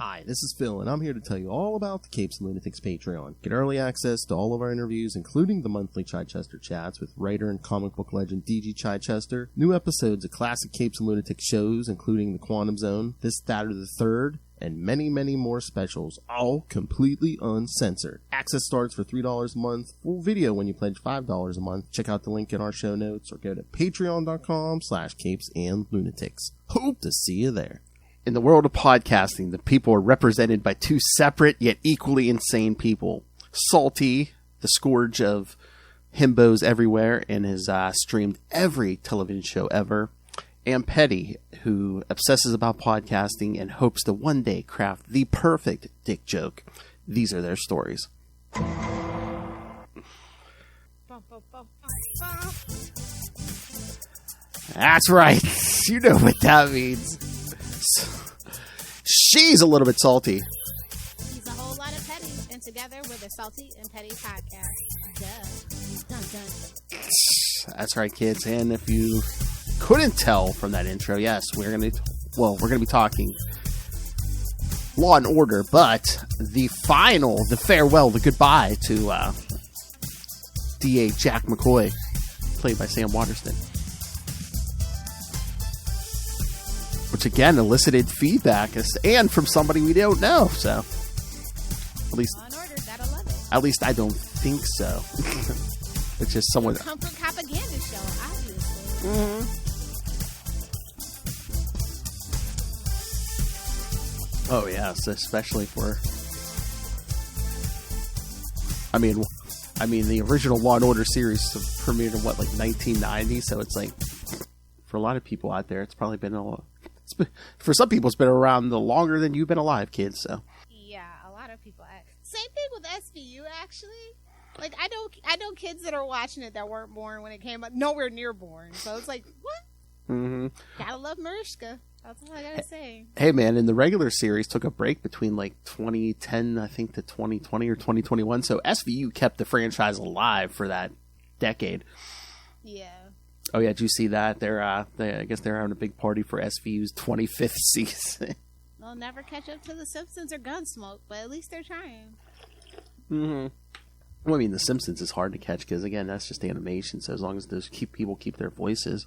Hi, this is Phil, and I'm here to tell you all about the Capes and Lunatics Patreon. Get early access to all of our interviews, including the monthly Chichester chats with writer and comic book legend DG Chichester, new episodes of classic Capes and Lunatics shows, including The Quantum Zone, This, That, or the Third, and many, many more specials, all completely uncensored. Access starts for $3 a month, full video when you pledge $5 a month. Check out the link in our show notes, or go to patreon.com/CapesandLunatics. Hope to see you there. In the world of podcasting, the people are represented by two separate yet equally insane people. Salty, the scourge of himbos everywhere and has streamed every television show ever. And Petty, who obsesses about podcasting and hopes to one day craft the perfect dick joke. These are their stories. That's right. You know what that means. She's a little bit salty. He's a whole lot of petty, and together we're the Salty and Petty Podcast. Duh. Dun, dun. That's right, kids. And if you couldn't tell from that intro, yes, we're gonna be talking Law and Order, but the farewell, the goodbye to DA Jack McCoy, played by Sam Waterston. Which again elicited feedback and from somebody we don't know. So at least, Law and Order, gotta love it. At least I don't think so. It's just someone. Comfort propaganda show, obviously. Mm-hmm. Oh yes, especially for. I mean, the original Law and Order series premiered in 1990. So it's like, for a lot of people out there, it's probably been for some people, it's been around longer than you've been alive, kids. So yeah, a lot of people. Same thing with SVU, actually. Like I know kids that are watching it that weren't born when it came out, nowhere near born. So it's like, what? Mm-hmm. Gotta love Mariska. That's all I gotta say. Hey man, and the regular series took a break between 2010, I think, to 2020 or 2021. So SVU kept the franchise alive for that decade. Yeah. Oh yeah, did you see that? I guess they're having a big party for SVU's 25th season. They'll never catch up to The Simpsons or Gunsmoke, but at least they're trying. Mm-hmm. Well, I mean, The Simpsons is hard to catch because, again, that's just animation. So as long as those people keep their voices.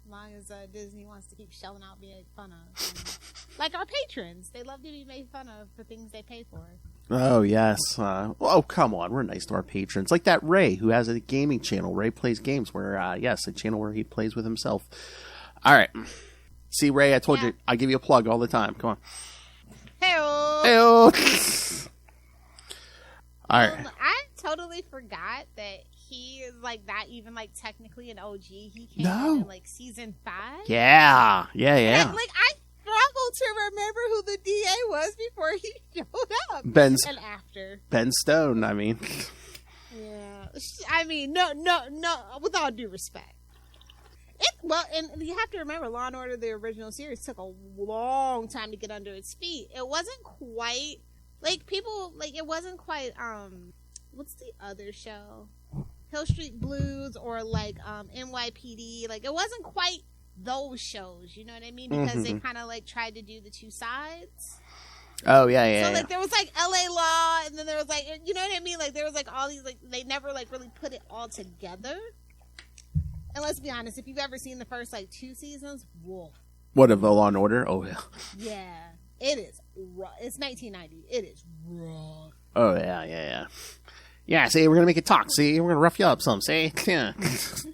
As long as Disney wants to keep shelling out being made fun of. Like our patrons. They love to be made fun of for things they pay for. Oh, yes. Oh, come on. We're nice to our patrons. Like that Ray, who has a gaming channel. Ray Plays Games, where, yes, a channel where he plays with himself. All right. See, Ray, I told you, I give you a plug all the time. Come on. Hey-oh. Hey-oh. All right. I totally forgot that he is, not even, technically an OG. He came in, season 5. Yeah. Yeah. And, I struggled to remember who the DA was before he showed up. And after. Ben Stone, I mean. Yeah. I mean, no, with all due respect. And you have to remember, Law and Order, the original series, took a long time to get under its feet. It wasn't quite, it wasn't quite, what's the other show? Hill Street Blues or, NYPD. It wasn't quite those shows, you know what I mean? Because they kind of, tried to do the two sides. Oh, yeah. So, there was, LA Law, and then there was, you know what I mean? There was, all these, they never, really put it all together. And let's be honest, if you've ever seen the first, 2 seasons, whoa. What, of Law and Order? Oh, yeah. Yeah. It is rough. It's 1990. It is rough. Oh, yeah. Yeah, see, we're going to make it talk. See, we're going to rough you up some. See? Yeah. Yikes.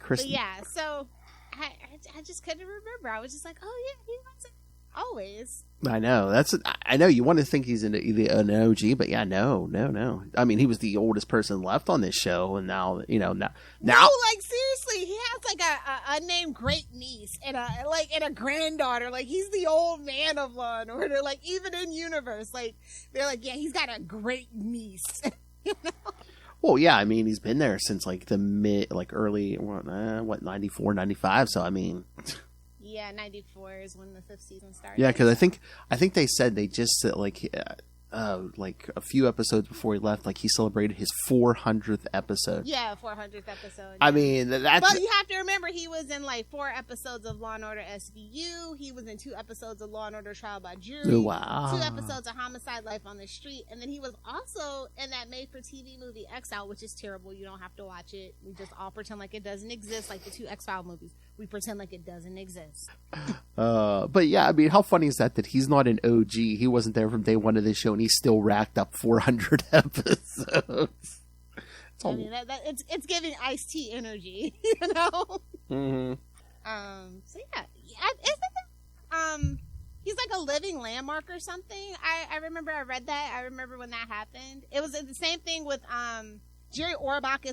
But yeah, so I just couldn't remember. I was just like, oh, yeah, he wasn't always. I know. I know you want to think he's an OG, but yeah, no. I mean, he was the oldest person left on this show, and now. No, seriously, he has a unnamed great niece and a granddaughter. He's the old man of Law and Order. Even in universe, they're yeah, he's got a great niece. You know? Well, yeah, I mean, he's been there since the early 94, 95. So I mean. Yeah, 94 is when the 5th season started. Yeah, because I think they said they just like a few episodes before he left, like he celebrated his 400th episode. Yeah, 400th episode. I mean, that's... But you have to remember, he was in like 4 episodes of Law & Order SVU. He was in 2 episodes of Law & Order Trial by Jury. Wow. 2 episodes of Homicide: Life on the Street. And then he was also in that made-for-TV movie Exile, which is terrible. You don't have to watch it. We just all pretend like it doesn't exist, like the 2 X-File movies. We pretend like it doesn't exist. But yeah, I mean, how funny is that he's not an OG? He wasn't there from day one of this show, and he still racked up 400 episodes. I mean, it's giving Ice-T energy, you know? Mm-hmm. So yeah, he's like a living landmark or something. I remember I read that. I remember when that happened. It was the same thing with Jerry Orbach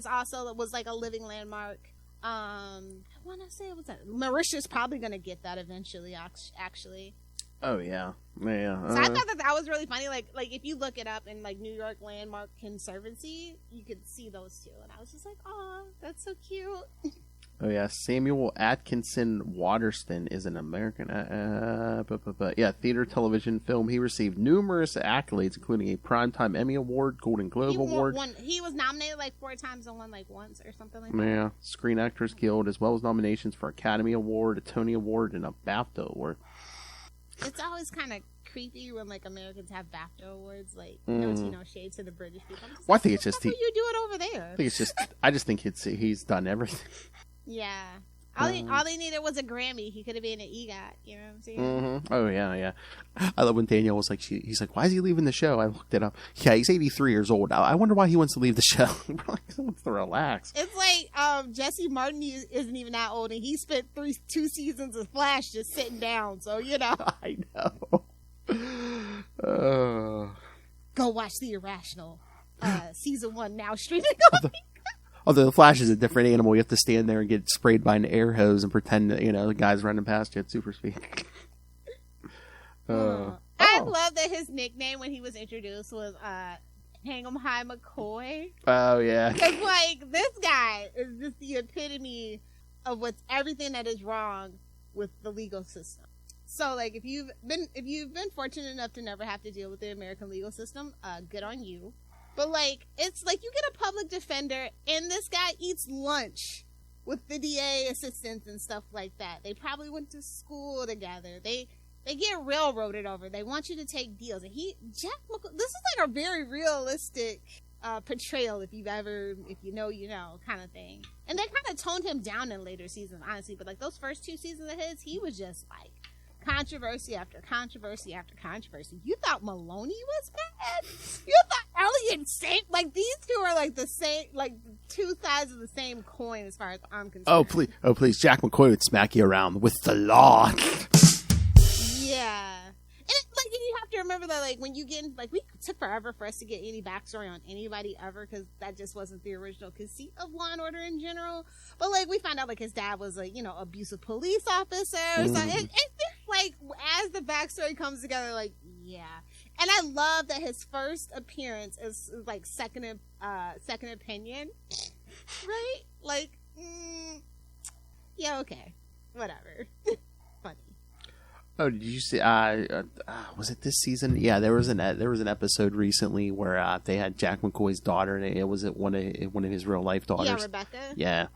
was like a living landmark. I want to say it was that Mauritius probably going to get that eventually. Actually. Oh yeah. So I thought that was really funny. Like if you look it up in like New York Landmark Conservancy, you could see those 2, and I was just like, oh, that's so cute. Oh yeah, Samuel Atkinson Waterston is an American, theater, television, film. He received numerous accolades, including a Primetime Emmy Award, Golden Globe Award. He was nominated like 4 times and won like once or something like that. Yeah, Screen Actors Guild, as well as nominations for Academy Award, a Tony Award, and a BAFTA Award. It's always kind of creepy when like Americans have BAFTA awards, like no shade to the British people. Well, I think it's just what are you doing over there? I just think he's done everything. Yeah. All he needed was a Grammy. He could have been an EGOT. You know what I'm saying? Mm-hmm. Oh, yeah. I love when Daniel was like, he's like, why is he leaving the show? I looked it up. Yeah, he's 83 years old. I wonder why he wants to leave the show. He wants to relax. It's like Jesse Martin isn't even that old, and he spent 2 seasons of Flash just sitting down. So, you know. I know. Go watch The Irrational. Season 1 now streaming on Although the Flash is a different animal. You have to stand there and get sprayed by an air hose and pretend that, the guy's running past you at super speed. I love that his nickname when he was introduced was Hang 'em High McCoy. Oh, yeah. Because, like, this guy is just the epitome of everything that is wrong with the legal system. So, like, if you've been fortunate enough to never have to deal with the American legal system, good on you. But, like, it's like you get a public defender, and this guy eats lunch with the DA assistants and stuff like that. They probably went to school together. They get railroaded over. They want you to take deals. And Jack McCoy, this is like a very realistic portrayal, if you know, kind of thing. And they kind of toned him down in later seasons, honestly. But, like, those first 2 seasons of his, he was just, like, controversy after controversy after controversy. You thought Maloney was bad? You thought Elliot Saint? Like, these 2 are like the same, like 2 sides of the same coin as far as I'm concerned. Oh please, Jack McCoy would smack you around with the law. Yeah. And like, you have to remember that, like, when you get in, like, we took forever for us to get any backstory on anybody ever, because that just wasn't the original conceit of Law and Order in general. But, like, we found out, like, his dad was a, abusive police officer. So it's like, as the backstory comes together, like, yeah. And I love that his first appearance is like second opinion, right? Like, yeah, okay, whatever. Funny. Oh, did you see? Was it this season? Yeah, there was an episode recently where they had Jack McCoy's daughter, and it was one of his real life daughters. Yeah, Rebecca. Yeah.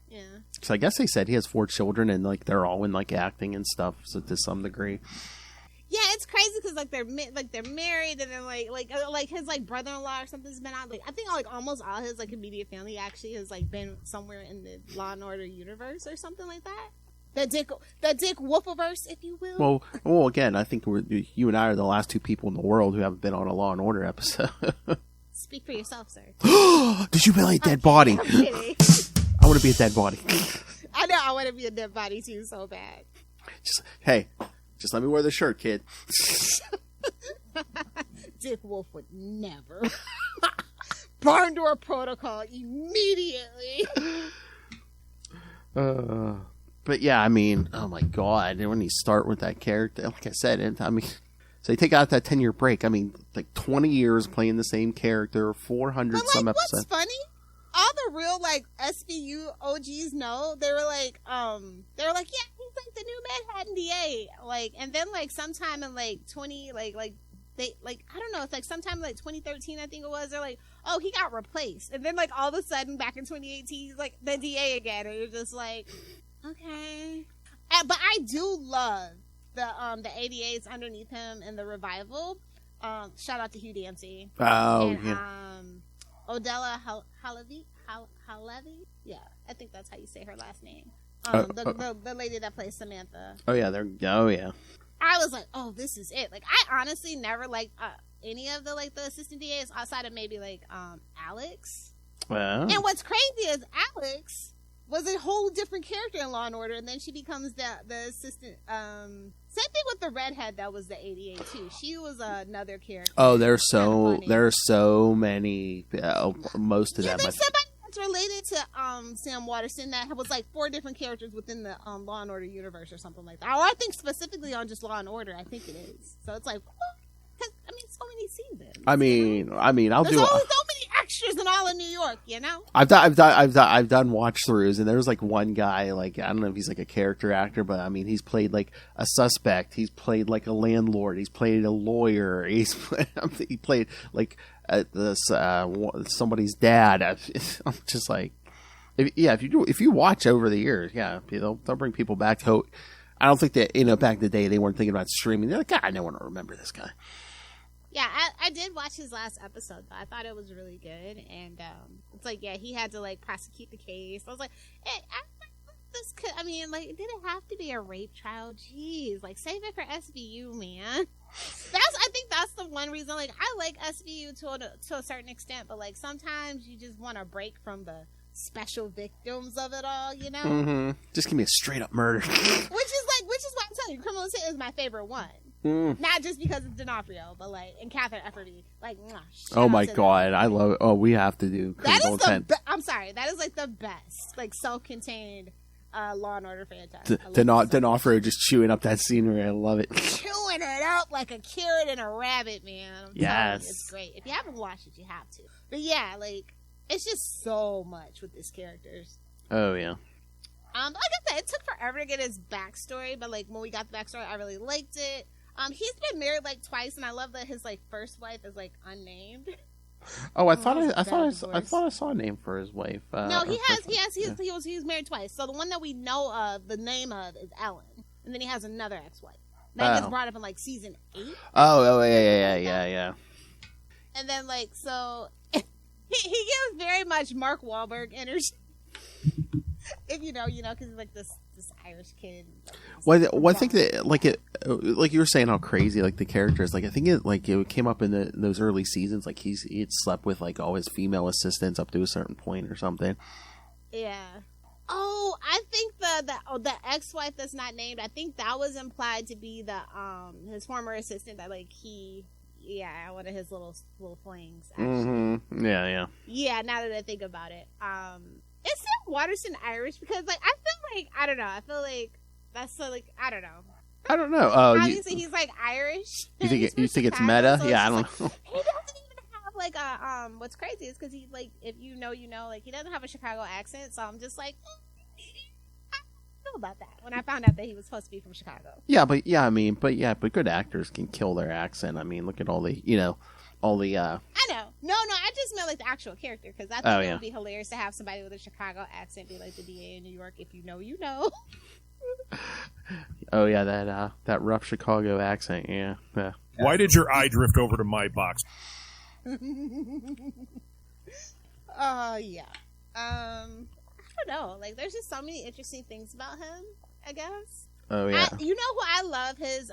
Yeah. So I guess they said he has 4 children, and like they're all in like acting and stuff, so to some degree. Yeah, it's crazy because like they're married, and then like his like brother-in-law or something's been on. Like, I think like almost all his like immediate family actually has like been somewhere in the Law and Order universe or something like that. The Dick Wolfiverse, if you will. Well, again, I think you and I are the last 2 people in the world who haven't been on a Law and Order episode. Speak for yourself, sir. Did you really a dead body? I'm kidding. I want to be a dead body. I know, I want to be a dead body too, so bad. Just let me wear the shirt, kid. Dick Wolf would never. Barn door protocol immediately. But yeah, I mean, oh my god, when you start with that character, like I said, so you take out that 10-year break. I mean, like 20 years playing the same character, 400 but, like, some episodes. What's funny? All the real like SVU OGs know they were like, yeah, he's like the new Manhattan DA. Like, and then like sometime in like 20, like they like, I don't know, it's like sometime like 2013, I think it was. They're like, oh, he got replaced, and then like all of a sudden back in 2018, he's like the DA again, and you're just like, okay. But I do love the ADAs underneath him in the revival. Shout out to Hugh Dancy. Oh, and, yeah. Odella Halevi. Yeah, I think that's how you say her last name. The lady that plays Samantha. Oh yeah. I was like, oh, this is it. Like, I honestly never liked any of the assistant DAs outside of maybe like Alex. Well, and what's crazy is Alex was a whole different character in Law and Order, and then she becomes the assistant. Same thing with the redhead that was the ADA too. She was another character. Oh, there are so many. Most of them. There's somebody that's related to Sam Waterston that was like 4 different characters within the Law and Order universe or something like that. Or I think specifically on just Law and Order. I think it is. So it's like, I mean, so many seasons. I mean, I'll There's do. always so many extras in all of New York, you know. I've done watch throughs, and there was like one guy, like I don't know if he's like a character actor, but I mean he's played like a suspect, he's played like a landlord, he's played a lawyer, he played like somebody's dad. I'm just like, if you watch over the years, they'll bring people back. I don't think that back in the day they weren't thinking about streaming. They're like, God, no one will remember this guy. Yeah, I did watch his last episode, though. I thought it was really good. And it's like, he had to, like, prosecute the case. I was like, hey, did it have to be a rape trial? Jeez, like, save it for SVU, man. I think that's the one reason, like, I like SVU to a certain extent, but, like, sometimes you just want to break from the special victims of it all, you know? Mm-hmm. Just give me a straight-up murder. Which is why I'm telling you, Criminal Intent is my favorite one. Not just because it's D'Onofrio, but like, and Catherine Efferty, like, oh my God, I love it. Oh, we have to do Criminal Intent. I'm sorry, that is like the best, like, self-contained Law and Order franchise. D'Onofrio just chewing up that scenery. I love it. Chewing it up like a carrot and a rabbit, man. Yes, you, it's great. If you haven't watched it, you have to. But yeah, like, it's just so much with these characters. Oh yeah. Like I said, it took forever to get his backstory, but like when we got the backstory, I really liked it. He's been married like twice, and I love that his like first wife is like unnamed. Oh, I thought I saw a name for his wife. No, he's married twice. So the one that we know of, the name of, is Ellen, and then he has another ex-wife that gets brought up in like season 8. Oh yeah. And then like so, he gives very much Mark Wahlberg energy. If you know, because he's like this Irish kid. Well, I think that like you were saying how crazy like the characters. Like I think it came up in those early seasons. Like he had slept with like all his female assistants up to a certain point or something. Yeah. Oh, I think the ex-wife that's not named. I think that was implied to be the his former assistant that like one of his little flings. Actually. Mm-hmm. Yeah. Yeah. Now that I think about it, is Sam Waterston Irish? Because like I feel like I don't know. I feel like that's so like I don't know. I don't know. Oh, obviously he's like Irish. You think it's meta? So yeah, I don't know. He doesn't even have like a what's crazy is because he's like, if you know, like he doesn't have a Chicago accent. So I'm just like, I don't know about that. When I found out that he was supposed to be from Chicago. Yeah, but good actors can kill their accent. I mean, look at all the I know. No, I just meant like the actual character, because I think it would be hilarious to have somebody with a Chicago accent be like the DA in New York. If you know, you know. Oh yeah, that rough Chicago accent. Yeah. Why did your eye drift over to my box? Yeah. I don't know. Like, there's just so many interesting things about him, I guess. Oh yeah. You know who I love? His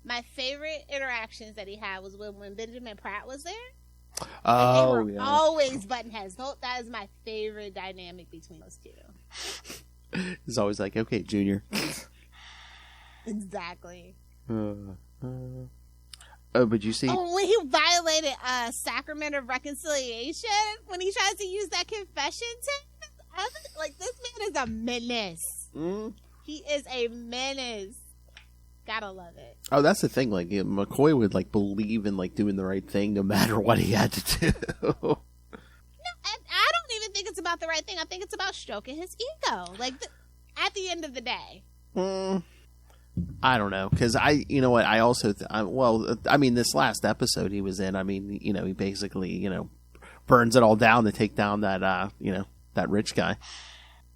my favorite interactions that he had was when Benjamin Pratt was there. Oh, they were always button heads. That is my favorite dynamic between those two. It's always like, okay, Junior. Exactly. Oh, but you see? Oh, when he violated Sacrament of Reconciliation, when he tries to use that confession text, like, this man is a menace. He is a menace. Gotta love it. Oh, that's the thing. Like, McCoy would like believe in like doing the right thing no matter what he had to do. No, I don't even think it's about the right thing. I think it's about stroking his ego. Like, at the end of the day. I don't know, because you know what, I also, this last episode he was in, I mean, you know, he basically, you know, burns it all down to take down that, you know, that rich guy.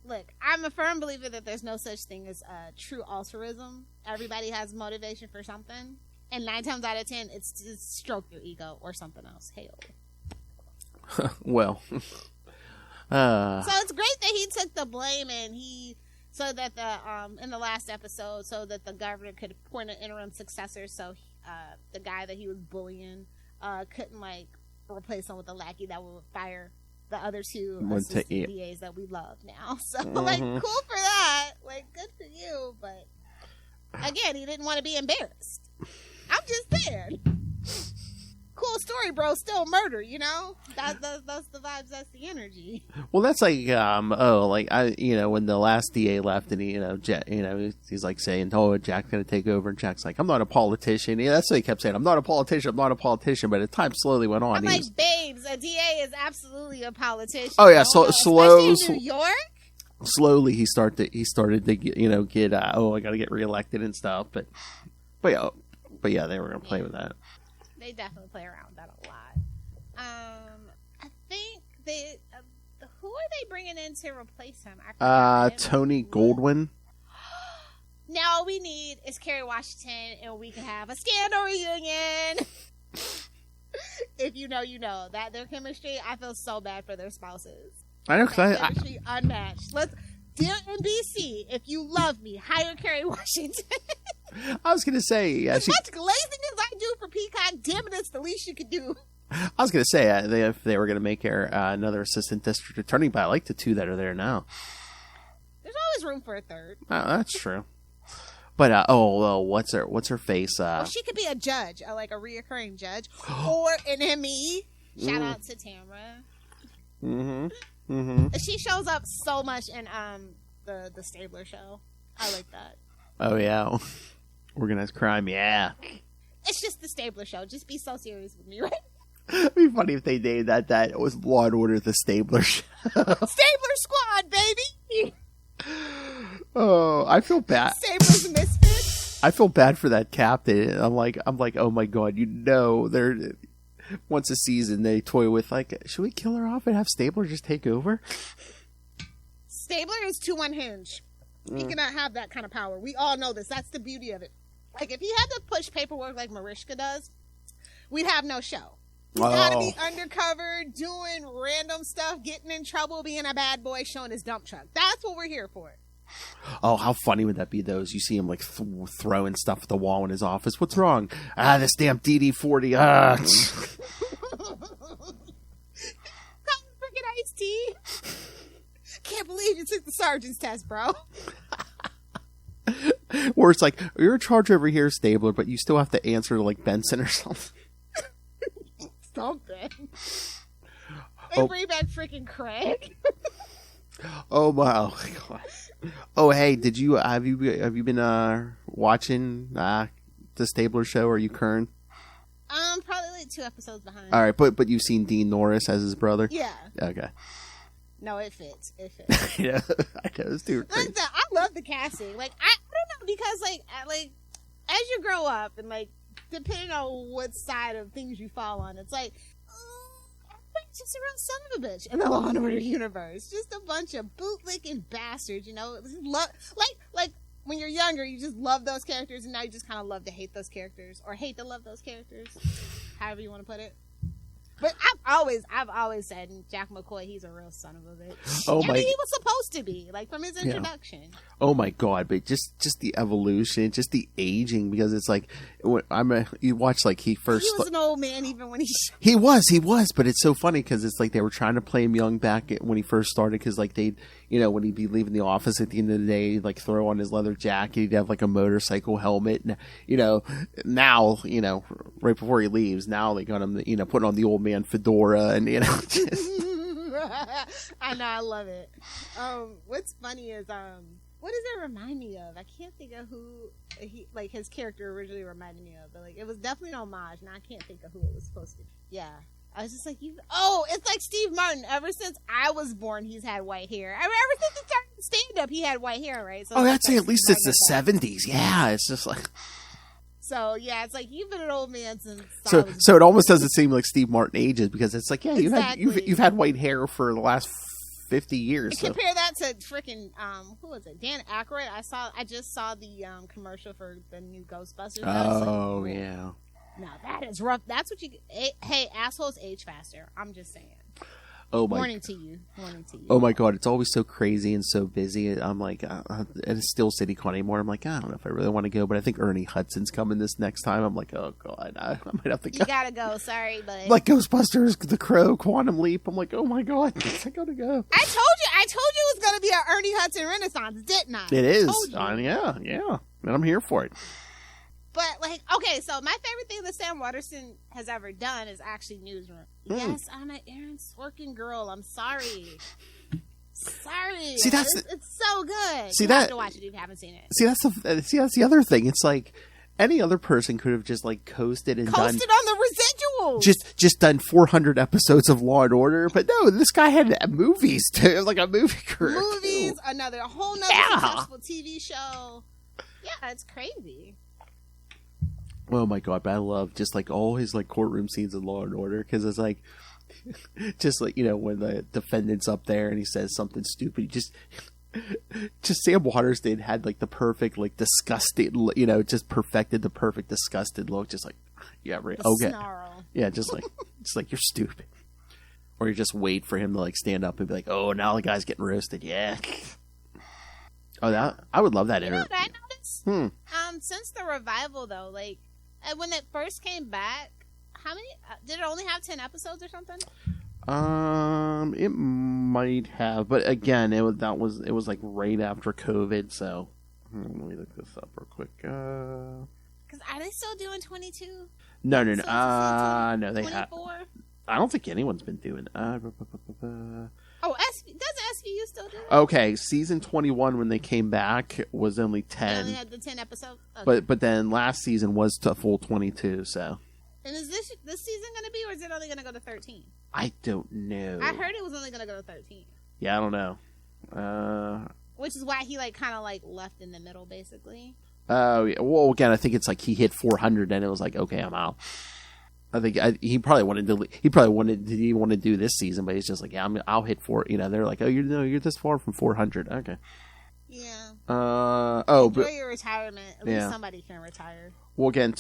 Look, I'm a firm believer that there's no such thing as true altruism. Everybody has motivation for something, and 9 times out of 10, it's to stroke your ego or something else. Hell. Well. So it's great that he took the blame, and so that in the last episode, so that the governor could appoint an interim successor, so the guy that he was bullying couldn't like replace him with a lackey that would fire the other 2 assistant DAs that we love now. So like, cool for that, like, good for you. But again, he didn't want to be embarrassed. I'm just saying. Cool story, bro. Still murder, you know? That's the vibes, that's the energy. Well, that's like, you know, when the last DA left and he, you know, he's like saying, oh, Jack's going to take over. And Jack's like, I'm not a politician. Yeah, that's what he kept saying. I'm not a politician. But as time slowly went on. I'm like, babes, a DA is absolutely a politician. Oh, yeah. Slow. Especially in New York? Slowly he started to get, you know, I got to get reelected and stuff. But yeah, they were going to play with that. They definitely play around with that a lot. I think who are they bringing in to replace him? Tony Goldwyn. Now all we need is Kerry Washington, and we can have a scandal reunion. If you know, you know that their chemistry. I feel so bad for their spouses. I know, because chemistry unmatched. Dear NBC, if you love me, hire Kerry Washington. I was going to say... as much glazing as I do for Peacock, damn it, it's the least you could do. I was going to say, if they were going to make her another assistant district attorney, but I like the 2 that are there now. There's always room for a 3rd. Oh, that's true. But, what's her face? Well, she could be a judge, like a reoccurring judge, or an ME. Shout out to Tamara. She shows up so much in the Stabler show. I like that. Oh, yeah. Organized crime, yeah. It's just the Stabler show. Just be so serious with me, right? It'd be funny if they named that it was Law and Order the Stabler show. Stabler Squad, baby! Oh, I feel bad. Stabler's Misfits. I feel bad for that captain. I'm like, oh my god, you know, they're once a season they toy with like, should we kill her off and have Stabler just take over? Stabler is too unhinged. He cannot have that kind of power. We all know this. That's the beauty of it. Like, if he had to push paperwork like Mariska does, we'd have no show. He's got to be undercover, doing random stuff, getting in trouble, being a bad boy, showing his dump truck. That's what we're here for. Oh, how funny would that be, though? As you see him, like, throwing stuff at the wall in his office. What's wrong? This damn DD-40. Freaking iced tea. Can't believe you took the sergeant's test, bro. Or it's like, you're in charge over here, Stabler, but you still have to answer to, like, Benson or something. Something. They bring back freaking Craig. Oh my god. Oh, hey, have you been watching the Stabler show? Are you current? Probably like 2 episodes behind. All right, but you've seen Dean Norris as his brother? Yeah. Okay. No, it fits. Yeah, I know. It's too crazy. I love the casting. Like, I don't know, because like as you grow up and like depending on what side of things you fall on, it's like everybody's just a real son of a bitch in the Law and Order universe. Just a bunch of bootlicking bastards, you know. Like when you're younger, you just love those characters, and now you just kind of love to hate those characters, or hate to love those characters, however you want to put it. But I've always said Jack McCoy, he's a real son of a bitch. Oh I mean, he was supposed to be, like, from his introduction. Yeah. Oh my god! But just the evolution, just the aging, because it's like you watch like he first. He was an old man even when he was. But it's so funny because it's like they were trying to play him young back when he first started, because like they'd, you know, when he'd be leaving the office at the end of the day, he'd like throw on his leather jacket, he'd have like a motorcycle helmet, and you know, now, you know, right before he leaves, now they got him, you know, putting on the old man fedora, and you know. I know, I love it. What's funny is what does it remind me of? I can't think of who his character originally reminded me of, but like it was definitely an homage, and I can't think of who it was supposed to be. Yeah, I was just like, it's like Steve Martin. Ever since I was born, he's had white hair. I mean, ever since he started stand-up, he had white hair, right? So I'd say at least it's the 70s. Yeah, it's just like... So, yeah, it's like, you've been an old man since... So it almost doesn't seem like Steve Martin ages, because it's like, yeah, exactly. you've had white hair for the last 50 years. So. Compare that to freaking, who was it? Dan Aykroyd. I just saw the commercial for the new Ghostbusters. Oh, yeah. No, that is rough. That's what you... Hey, assholes age faster. I'm just saying. Warning to you. Oh my God, it's always so crazy and so busy. I'm like, and it's still CityCon anymore. I'm like, I don't know if I really want to go, but I think Ernie Hudson's coming this next time. I'm like, oh God, I might have to go. You gotta go. Sorry, but like Ghostbusters, The Crow, Quantum Leap. I'm like, oh my God, I gotta go. I told you it was gonna be an Ernie Hudson Renaissance, didn't I? It is. Yeah, and I'm here for it. But, like, okay, so my favorite thing that Sam Waterston has ever done is actually Newsroom. Yes, I'm an Aaron Sorkin girl. I'm sorry. See, it's so good. You have to watch it if you haven't seen it. See, that's the other thing. It's like any other person could have just like coasted on the residuals. Just done 400 episodes of Law and Order, but no, this guy had movies too. It was like a movie career. Movies, too. A whole nother successful TV show. Yeah, it's crazy. Oh my God, but I love just like all his like courtroom scenes in Law and Order, because it's like just like, you know, when the defendant's up there and he says something stupid, he just Sam Waterston had like the perfect like disgusted, you know, just perfected the perfect disgusted look, just like, yeah, right, okay, snarl. Yeah, just like you're stupid, or you just wait for him to like stand up and be like, oh, now the guy's getting roasted, yeah. Oh, that I would love that interview. I noticed. Since the revival though, like. When it first came back, how many did it only have 10 episodes or something? It might have, but again, it was like right after COVID. So let me look this up real quick. Because are they still doing 22? No. No, they have. I don't think anyone's been doing. Oh, does SVU still do it? Okay, season 21 when they came back was only 10. They only had the 10 episodes. Okay. But then last season was a full 22. So. And is this season going to be, or is it only going to go to 13? I don't know. I heard it was only going to go to 13. Yeah, I don't know. Which is why he like kind of like left in the middle, basically. Oh, yeah. Well, again, I think it's like he hit 400, and it was like, okay, I'm out. I think he probably wanted to do this season, but he's just like, yeah, I'll hit 4. You know, they're like, oh, you're this far from 400. Okay. Yeah. Enjoy your retirement. At least somebody can retire. Well, again,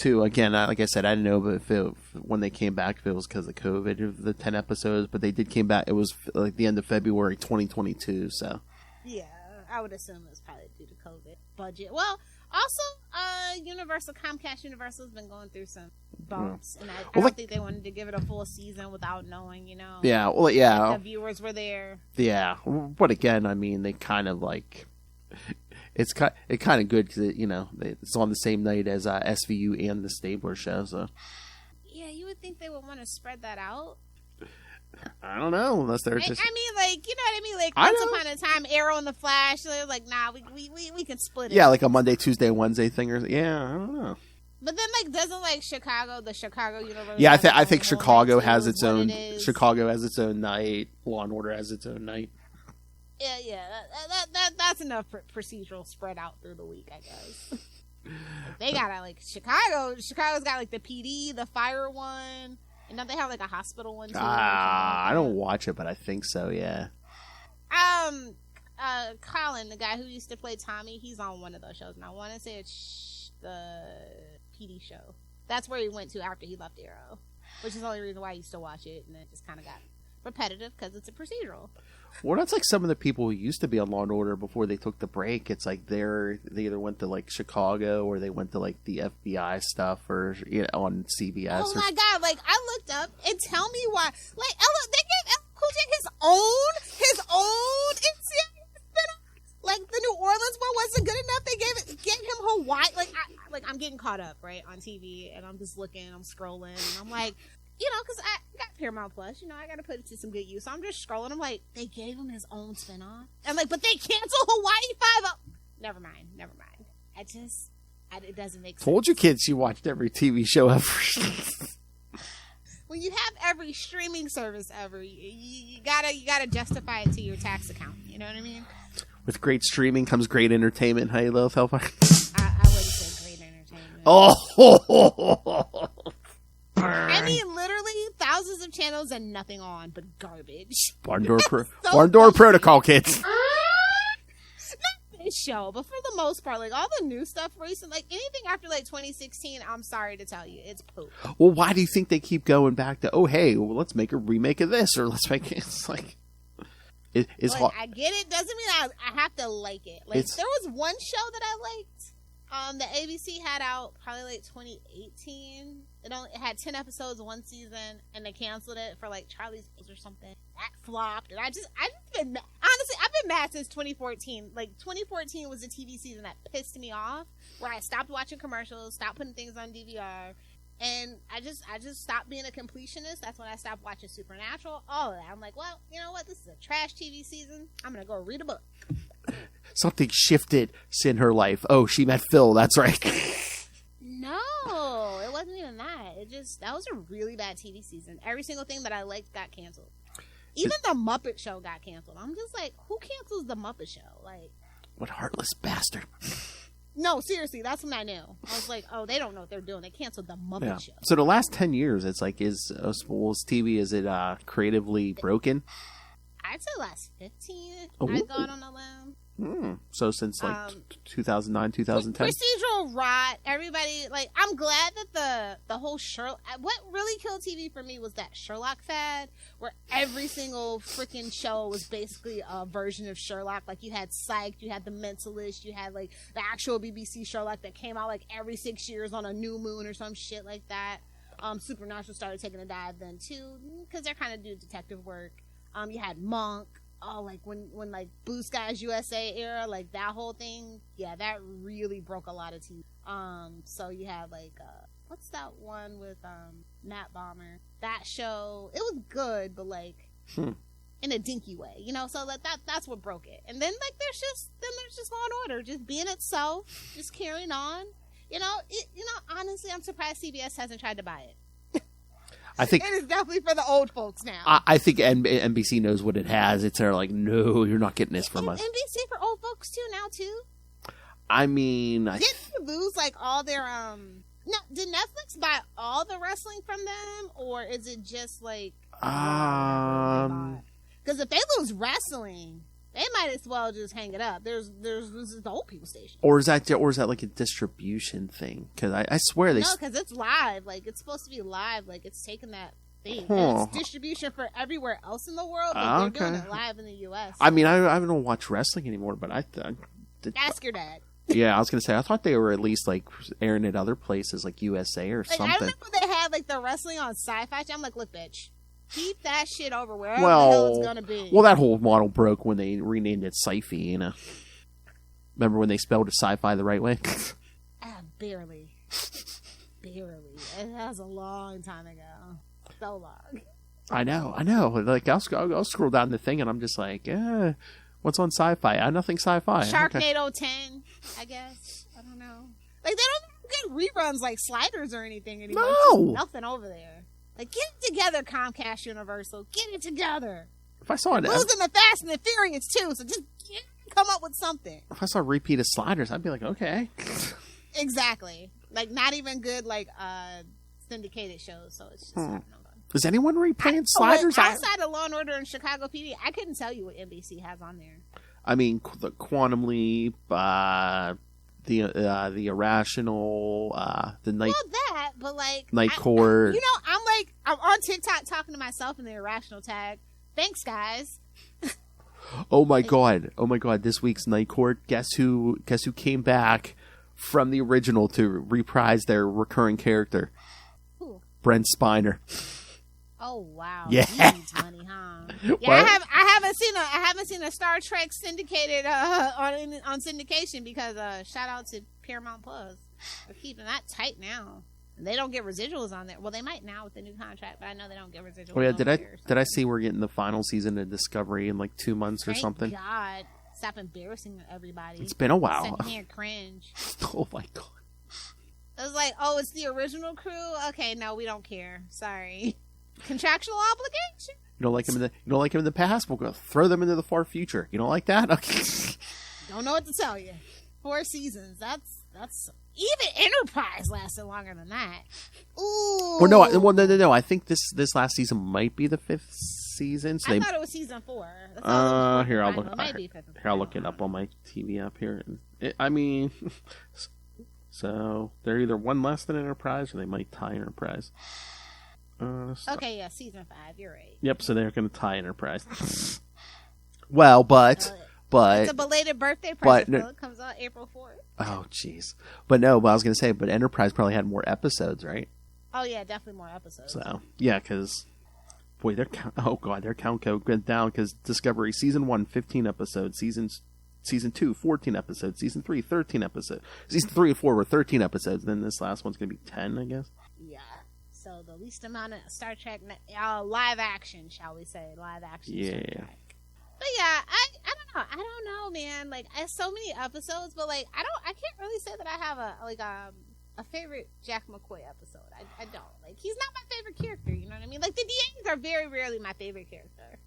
like I said, I didn't know if when they came back, if it was because of COVID of the 10 episodes, but they did came back. It was like the end of February 2022. So. Yeah, I would assume it was probably due to COVID budget. Well. Also, Comcast Universal has been going through some bumps, and I don't think they wanted to give it a full season without knowing, you know. Yeah, well, yeah. The viewers were there. Yeah, but again, I mean, they kind of like it's kind of good because you know it's on the same night as SVU and the Stabler show. So yeah, you would think they would want to spread that out. I don't know, unless they're just. I mean, like, you know what I mean? Like, once upon a time, Arrow and the Flash, they're like, nah, we can split it. Yeah, like a Monday, Tuesday, Wednesday thing, or yeah, I don't know. But then, like, doesn't like the Chicago universe? Yeah, I think Chicago has its own. Chicago has its own night. Law and Order has its own night. Yeah. That's enough procedural spread out through the week, I guess. They got like Chicago's got like the PD, the fire one. And don't they have like a hospital one too? I don't watch it, but I think so. Yeah. Colin, the guy who used to play Tommy, he's on one of those shows, and I want to say it's the PD show. That's where he went to after he left Arrow, which is the only reason why I used to watch it, and it just kind of got repetitive because it's a procedural. Well, that's like some of the people who used to be on Law and Order before they took the break. It's like they either went to like Chicago or they went to like the FBI stuff or on CBS. Oh my God! Like I looked up and tell me why. Like they gave LL Cool J his own spin-off. Like the New Orleans one wasn't good enough. They gave him Hawaii. I'm getting caught up right on TV, and I'm just looking, I'm scrolling, and I'm like. You know, because I got Paramount Plus, you know, I got to put it to some good use. So I'm just scrolling. I'm like, they gave him his own spinoff. I'm like, but they canceled Hawaii 5. Never mind. It doesn't make sense. Told you kids you watched every TV show ever. When you have every streaming service ever. You gotta justify it to your tax account. You know what I mean? With great streaming comes great entertainment. How you love Hellfire? I wouldn't say great entertainment. Oh. I mean, literally thousands of channels and nothing on but garbage. Barn Door Protocol, kids. Not this show, but for the most part, like all the new stuff recent, like anything after like 2016, I'm sorry to tell you, it's poop. Well, why do you think they keep going back to? Oh, hey, well, let's make a remake of this, or let's make it. It's like it's like, I get it. Doesn't mean I have to like it. Like there was one show that I liked. The ABC had out probably like 2018. It had 10 episodes, one season, and they canceled it for like Charlie's Angels or something. That flopped, and I've been mad since 2014. Like 2014 was a TV season that pissed me off, where I stopped watching commercials, stopped putting things on DVR, and I just stopped being a completionist. That's when I stopped watching Supernatural. All of that. I'm like, well, you know what? This is a trash TV season. I'm gonna go read a book. Something shifted in her life. Oh, she met Phil. That's right. No, it wasn't even that. That was a really bad TV season. Every single thing that I liked got canceled. Even the Muppet Show got canceled. I'm just like, who cancels the Muppet Show? Like, what heartless bastard. No, seriously, that's when I knew. I was like, oh, they don't know what they're doing. They canceled the Muppet Show. So the last 10 years, it's like, is TV, is it creatively broken? I'd say last 15. Ooh. I've gone on a limb. So since like 2009, 2010? Procedural rot. Everybody, like, I'm glad that the whole Sherlock... What really killed TV for me was that Sherlock fad, where every single freaking show was basically a version of Sherlock. Like, you had Psych, you had The Mentalist, you had, like, the actual BBC Sherlock that came out, like, every 6 years on a new moon or some shit like that. Supernatural started taking a dive then, too, because they're kind of doing detective work. You had Monk. Oh, like when like Blue Skies USA era, like that whole thing, yeah, that really broke a lot of TV. So you had like what's that one with Matt Bomber? That show, it was good, but like in a dinky way, you know. So that's what broke it. And then like there's just Law and Order, just being itself, just carrying on. You know, honestly, I'm surprised CBS hasn't tried to buy it. I think it is definitely for the old folks now. I think NBC knows what it has. It's they're like, no, you're not getting this from us. NBC for old folks too now too. I mean, didn't they lose like all their No, did Netflix buy all the wrestling from them, or is it just like because if they lose wrestling, they might as well just hang it up. There's the old people station. Or is that like a distribution thing? Because I swear they... No, because it's live. Like, it's supposed to be live. Like, it's taking that thing. And it's distribution for everywhere else in the world, but they're doing it live in the U.S. So. I mean, I don't watch wrestling anymore, but Ask your dad. Yeah, I was going to say, I thought they were at least, like, airing it other places, like USA or something. I remember they had, like, the wrestling on Sci-Fi. I'm like, look, bitch. Keep that shit over wherever the hell it's gonna be. Well, that whole model broke when they renamed it Sci-Fi, you know. Remember when they spelled it Sci-Fi the right way? Barely. It was a long time ago. So long. I know. Like, I'll scroll down the thing and I'm just like, what's on Sci-Fi? Nothing Sci-Fi. Sharknado 10, I guess. I don't know. Like, they don't get reruns like Sliders or anything anymore. No! There's nothing over there. Like, get it together, Comcast Universal. Get it together. If I saw it, losing the Fast and the Furious too, so just come up with something. If I saw a repeat of Sliders, I'd be like, okay. Exactly. Like, not even good, like, syndicated shows, so it's just I don't know. Is anyone replaying Sliders? Outside of Law and Order and Chicago PD, I couldn't tell you what NBC has on there. I mean, the Quantum Leap, the Irrational, the Night. Well, that, but like Night Court. You know, I'm on TikTok talking to myself in the Irrational tag. Thanks, guys. Oh my god! This week's Night Court. Guess who came back from the original to reprise their recurring character? Who? Brent Spiner. Oh wow! Yeah. He needs money, huh? Yeah, I haven't seen a Star Trek syndicated on syndication because shout out to Paramount Plus. They're keeping that tight now. And they don't get residuals on there. Well, they might now with the new contract, but I know they don't get residuals. Oh yeah, did I see we're getting the final season of Discovery in like 2 months or something? Thank God, stop embarrassing everybody. It's been a while. Secondhand cringe. Oh my god. It was like, oh, it's the original crew. Okay, no, we don't care. Sorry. Contractual obligation. You don't like him in the past? We'll go throw them into the far future. You don't like that? Okay. Don't know what to tell you. 4 seasons. That's even Enterprise lasted longer than that. Ooh. Well, no. I think this last season might be the 5th season. So I thought it was season 4. Here I'll look. I'll look it up on my TV app here. So they're either one less than Enterprise, or they might tie Enterprise. Okay, yeah, season 5. You're right. Yep. So they're going to tie Enterprise. Well, but it's a belated birthday present. It comes out April 4th. Oh, jeez. But I was going to say, but Enterprise probably had more episodes, right? Oh yeah, definitely more episodes. So yeah, because boy, their count code went down because Discovery season 1, 15 episodes, season 2, 14 episodes, season 3, 13 episodes, season 3 and 4 were 13 episodes. Then this last one's going to be 10, I guess. Yeah. So the least amount of Star Trek live action, shall we say, live action. Yeah. Star Trek. But yeah, I don't know, man. Like, I have so many episodes, but like, I can't really say that I have a favorite Jack McCoy episode. I don't. Like, he's not my favorite character. You know what I mean? Like, the DAs are very rarely my favorite character.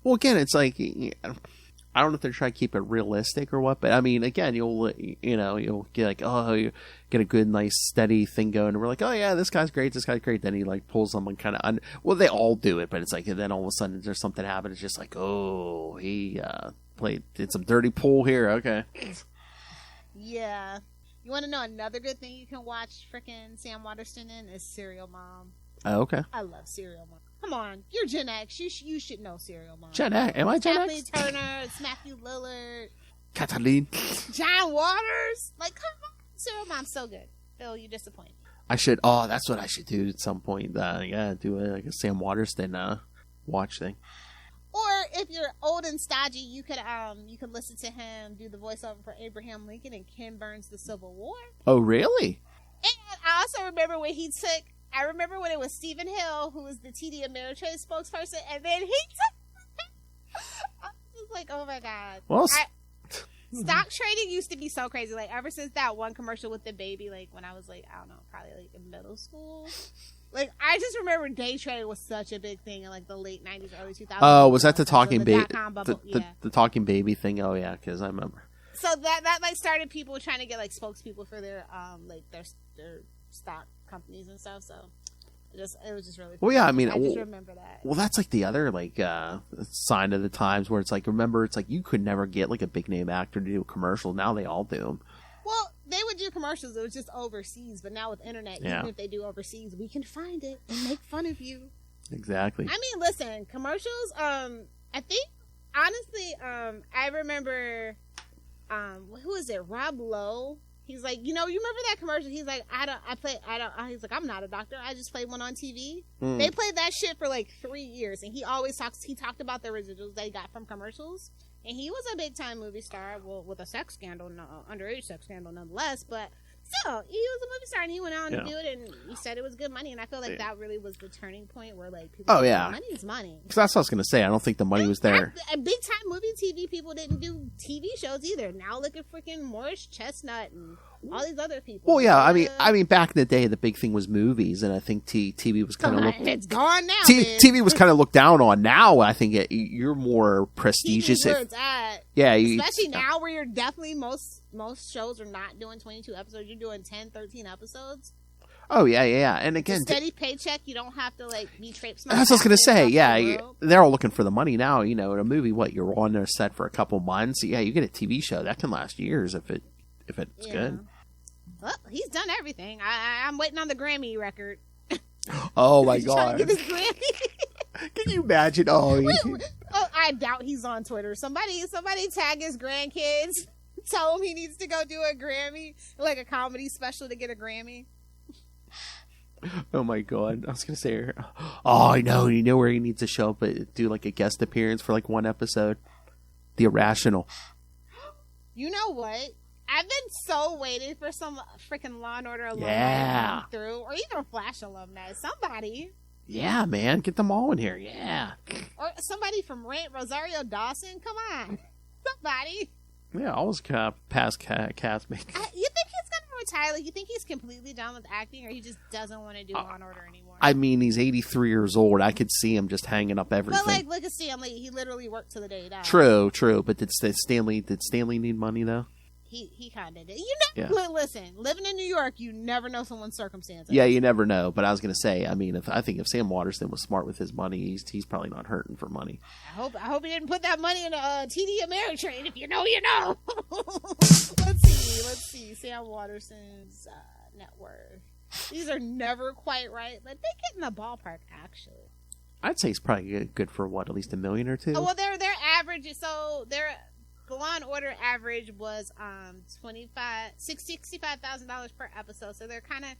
Well, again, it's like, I don't know if they're trying to keep it realistic or what, but I mean, again, you'll get like, you get a good, nice, steady thing going, and we're like, oh yeah, this guy's great. Then he like pulls someone kind of well, they all do it, but it's like, and then all of a sudden there's something happen. It's just like, oh, he did some dirty pull here. Okay. Yeah. You want to know another good thing you can watch frickin' Sam Waterston in is Serial Mom. Oh, okay. I love Serial Mom. Come on, you're Gen X. You should know Serial Mom. Gen X? Am I Gen X? Kathleen Turner, it's Matthew Lillard, Kathleen, John Waters. Like, come on, Serial Mom's so good. Phil, you disappoint me. I should. Oh, that's what I should do at some point. Do like a Sam Waterston watch thing. Or if you're old and stodgy, you could listen to him do the voiceover for Abraham Lincoln and Ken Burns' The Civil War. Oh, really? And I also remember when it was Stephen Hill who was the TD Ameritrade spokesperson, and then he took. I was just like, oh my god. Well, stock trading used to be so crazy. Like, ever since that one commercial with the baby, like when I was like, I don't know, probably like in middle school. Like, I just remember day trading was such a big thing in like the late 90s, early 2000s. Oh, was that the talking baby? The talking baby thing? Oh yeah, because I remember. So that like started people trying to get like spokespeople for their their stock companies and stuff. So it was just really. Well, yeah, I mean, I just remember that. Well, that's like the other like sign of the times where it's like, remember, it's like you could never get like a big name actor to do a commercial. Now they all do them. Well, they would do commercials. It was just overseas, but now with internet, even if they do overseas, we can find it and make fun of you. Exactly. I mean, listen, commercials. I think honestly, I remember, who is it? Rob Lowe. He's like, you remember that commercial? He's like, he's like, I'm not a doctor. I just played one on TV. They played that shit for like 3 years, and he talked about the residuals they got from commercials. And he was a big time movie star, well, with a sex scandal, underage sex scandal nonetheless, but still, he was a movie star, and he went on to do it, and he said it was good money, and I feel like that really was the turning point where, like, people money is money. Because that's what I was going to say. I don't think the money was there. Big time movie TV people didn't do TV shows either. Now look at freaking Morris Chestnut and all these other people. Well, yeah, I mean, back in the day, the big thing was movies, and I think TV was kind of it's gone now. TV was kind of looked down on. Now, I think you're more prestigious. TV's where it's at. Yeah, especially now where you're definitely most shows are not doing 22 episodes. You're doing 10, 13 episodes. Oh yeah. And again, steady paycheck. You don't have to like be traipsing. That's what I was gonna say. Yeah, they're all looking for the money now. In a movie, you're on their set for a couple months. Yeah, you get a TV show that can last years if it's good. Well, he's done everything. I'm waiting on the Grammy record. Oh my god! Get his Grammy. Can you imagine? I doubt he's on Twitter. Somebody tag his grandkids. Tell him he needs to go do a Grammy, like a comedy special to get a Grammy. Oh my god! I was gonna say, I know. You know where he needs to show up, but do like a guest appearance for like one episode. The Irrational. You know what? I've been so waiting for some freaking Law and Order alumni to come through, or even Flash alumni. Somebody. Yeah, man, get them all in here. Yeah. Or somebody from Rent, Rosario Dawson. Come on, somebody. Yeah, always past castmates. You think he's gonna retired? Like, you think he's completely done with acting, or he just doesn't want to do Law and Order anymore? I mean, he's 83 years old. I could see him just hanging up everything. But like, look at Stanley. He literally worked till the day he died. True. But did Stanley need money though? He kind of did. Listen, living in New York, you never know someone's circumstances. Yeah, you never know. But I was gonna say, I mean, I think if Sam Waterston was smart with his money, he's probably not hurting for money. I hope he didn't put that money in a TD Ameritrade. If you know, you know. Let's see. Sam Waterston's net worth. These are never quite right. Like, they get in the ballpark, actually. I'd say he's probably good for what, at least $1 million or $2 million. Oh, well, their average. So the Law and Order average was $65,000 per episode. So they're kind of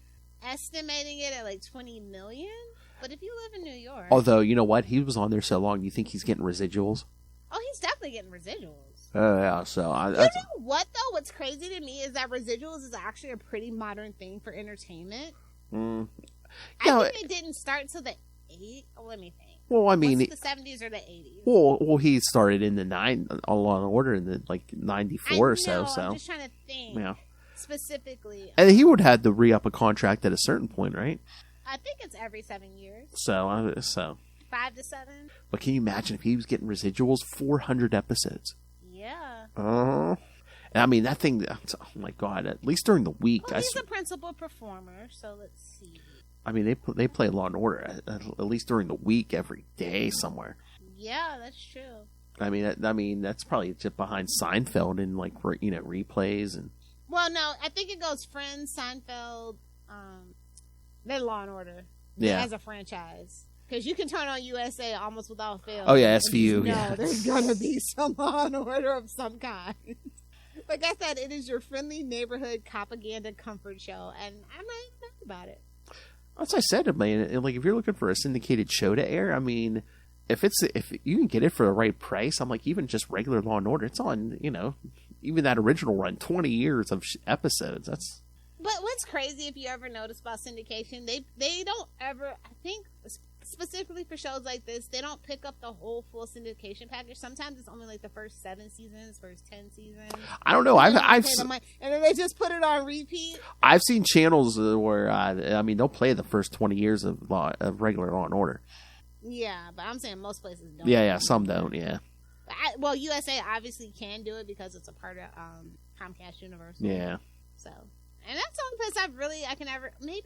estimating it at like $20 million. But if you live in New York, although you know what, he was on there so long, you think he's getting residuals? Oh, he's definitely getting residuals. Oh yeah. So you know what though? What's crazy to me is that residuals is actually a pretty modern thing for entertainment. I think it didn't start till the 80s. Let me think. Well, I mean, the 70s or the 80s. Well, he started in the Law and Order in the like 94 or so. So I'm just trying to think. Yeah. Specifically, and he would have to re-up a contract at a certain point, right? I think it's every 7 years. So 5 to 7. But can you imagine if he was getting residuals? 400 episodes. Yeah. And I mean, that thing. Oh my God! At least during the week, well, he's a principal performer. So let's see. I mean, they play Law and Order at least during the week, every day somewhere. Yeah, that's true. I mean, that's probably just behind Seinfeld and like replays and. Well, no, I think it goes Friends, Seinfeld, then Law and Order. Yeah, as a franchise, because you can turn on USA almost without fail. Oh yeah, SVU. Yeah, there's gonna be some Law and Order of some kind. Like I said, it is your friendly neighborhood propaganda comfort show, and I'm not even mad about it. As I said, man, like if you're looking for a syndicated show to air, I mean, if you can get it for the right price, I'm like, even just regular Law and Order, it's on, even that original run, 20 years of episodes. That's. But what's crazy, if you ever notice about syndication, they don't ever, I think, specifically for shows like this, they don't pick up the whole full syndication package. Sometimes it's only like the first 7 seasons, first 10 seasons. I don't know. I've and then they just put it on repeat. I've seen channels where they'll play the first 20 years of regular Law and Order. Yeah, but I'm saying most places don't. Yeah, some don't. Yeah. Well, USA obviously can do it because it's a part of Comcast Universal. Yeah. So, and that's the only place I can ever maybe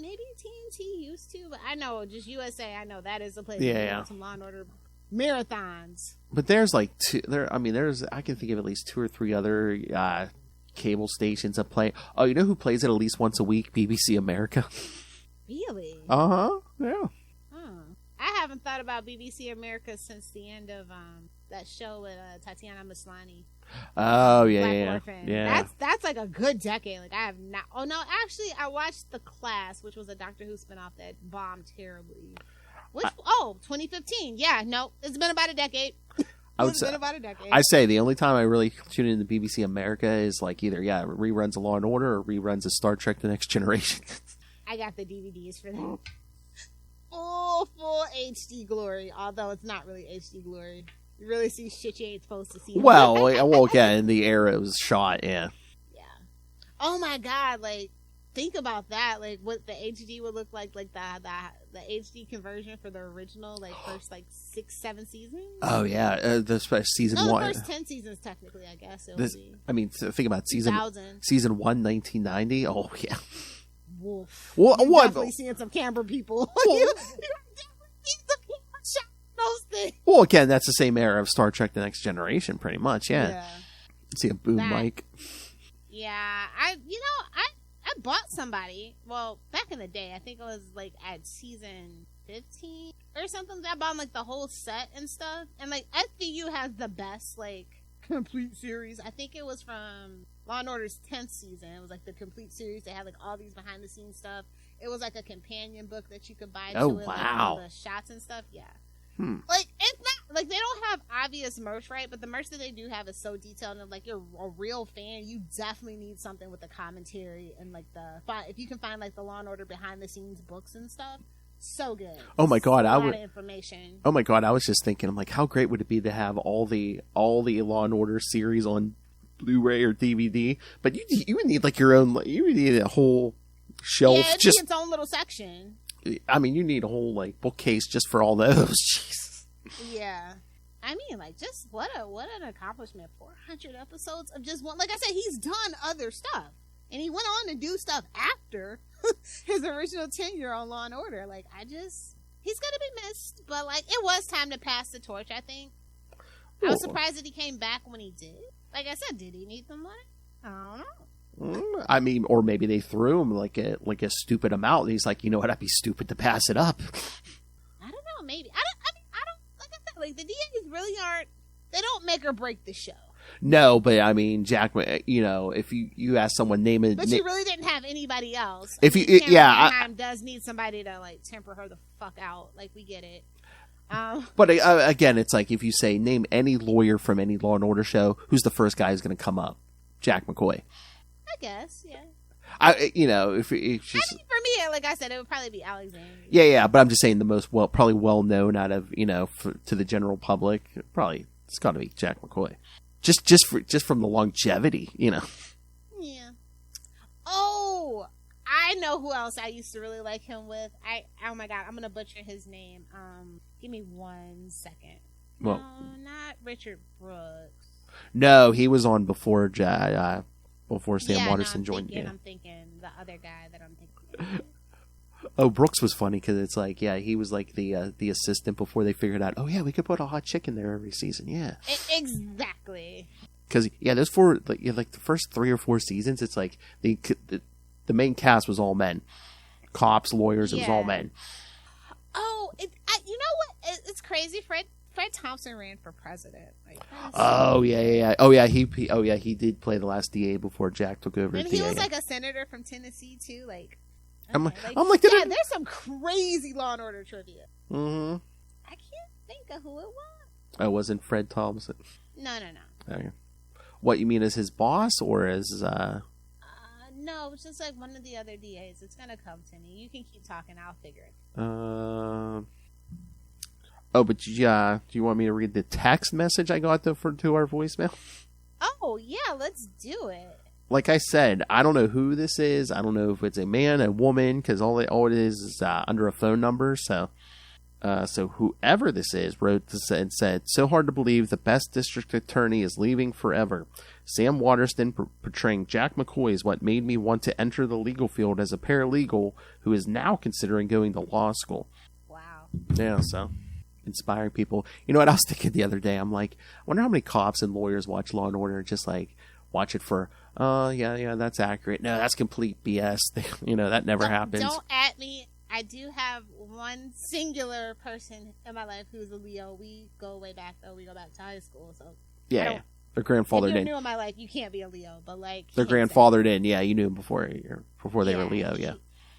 TNT used to, but I know just USA. I know that is a place. Yeah. Some Law and Order marathons. But there's like I can think of at least 2 or 3 other cable stations that play. Oh, you know who plays it at least once a week? BBC America. Really? Yeah. I haven't thought about BBC America since the end of that show with Tatiana Maslany. Oh yeah, Black yeah, Orphan. yeah. That's like a good decade. Like I have not. Oh no, actually, I watched The Class, which was a Doctor Who spinoff that bombed terribly. 2015. Yeah, no, it's been about a decade. It's been about a decade. I say the only time I really tune into BBC America is like either reruns of Law and Order or reruns of Star Trek: The Next Generation. I got the DVDs for that. Full HD glory, although it's not really HD glory. You really see shit you ain't supposed to see. Well, in the era it was shot, yeah. Yeah. Oh my God, like, think about that. Like, what the HD would look like the HD conversion for the original, like, first, 6-7 seasons? Oh, yeah. The season 1. The first 10 seasons, technically, I guess. Think about season 1, 1990. Oh, yeah. Wolf. Well, You're definitely seeing some Canberra people. You're definitely seeing some people shot those things. Well, again, that's the same era of Star Trek: The Next Generation, pretty much. Yeah. See a boom mic. Yeah, I bought somebody. Well, back in the day, I think it was like at season 15 or something. I bought like the whole set and stuff. And like SVU has the best complete series. I think it was from Law and Order's 10th season. It was like the complete series. They had like all these behind the scenes stuff. It was like a companion book that you could buy. Oh, to it, wow. Like, all the shots and stuff. Yeah. Like, it's not like they don't have obvious merch, right? But the merch that they do have is so detailed, and like you're a real fan, you definitely need something with the commentary and like if you can find like the Law and Order behind the scenes books and stuff. So good. Oh my God, a lot of information. Oh my God, I was just thinking, I'm like, how great would it be to have all the Law and Order series on Blu-ray or DVD. But you would need like your own. You would need a whole shelf. Yeah, it'd be its own little section. I mean, you need a whole like bookcase just for all those. Jesus. Yeah. I mean, like, just what an accomplishment. 400 episodes of just one. Like I said, he's done other stuff. And he went on to do stuff after his original tenure on Law & Order. Like, he's going to be missed. But, like, it was time to pass the torch, I think. I was surprised that he came back when he did. Like I said, did he need the money? I don't know. I mean, or maybe they threw him like a stupid amount. And he's like, you know what? I'd be stupid to pass it up. I don't know. Maybe. I don't. Like I said, like the DAs really aren't. They don't make or break the show. No, but I mean, Jack. You know, if you ask someone name it, but you really didn't have anybody else. If Cameron does need somebody to like temper her the fuck out. Like we get it. But again, it's like if you say name any lawyer from any Law and Order show, who's the first guy who's going to come up? Jack McCoy. I guess, yeah. If it's just, I mean, for me, like I said, it would probably be Alexander. Yeah, but I'm just saying the most probably well known out of to the general public, probably it's got to be Jack McCoy. Just from the longevity, Yeah. Oh, I know who else I used to really like him with. Oh my god, I'm gonna butcher his name. Give me 1 second. Well, no, not Richard Brooks. No, he was on before Sam Waterston joined. I'm thinking the other guy that I'm thinking. Oh, Brooks was funny because it's like, yeah, he was like the assistant before they figured out, oh yeah, we could put a hot chick in there every season, yeah. Exactly. Because those like the first 3 or 4 seasons, it's like the main cast was all men, cops, lawyers, it was all men. Oh, you know what? It's crazy. Fred Thompson ran for president. Like, oh yeah. He did play the last DA before Jack took over. And he was like a senator from Tennessee too. Like, okay. There's some crazy Law and Order trivia. Mm-hmm. I can't think of who it was. Oh, it wasn't Fred Thompson? No. Okay. What you mean as his boss or as? No, it's just like one of the other DAs. It's gonna come to me. You can keep talking. I'll figure it. Oh, but do you want me to read the text message I got to our voicemail? Oh yeah, let's do it. Like I said, I don't know who this is. I don't know if it's a man, a woman, because all it is under a phone number. So whoever this is wrote this and said, "So hard to believe the best district attorney is leaving forever. Sam Waterston portraying Jack McCoy is what made me want to enter the legal field as a paralegal who is now considering going to law school." Wow. Yeah, so inspiring people. You know what I was thinking the other day? I'm like, I wonder how many cops and lawyers watch Law and Order and just like watch it for, yeah, that's accurate. No, that's complete BS. That never happens. Don't at me. I do have one singular person in my life who's a Leo. We go way back, though. We go back to high school, so yeah. Their grandfathered if you're in. new in my life, you can't be a Leo, but like their grandfathered in. Yeah, you knew him before they were Leo. Yeah.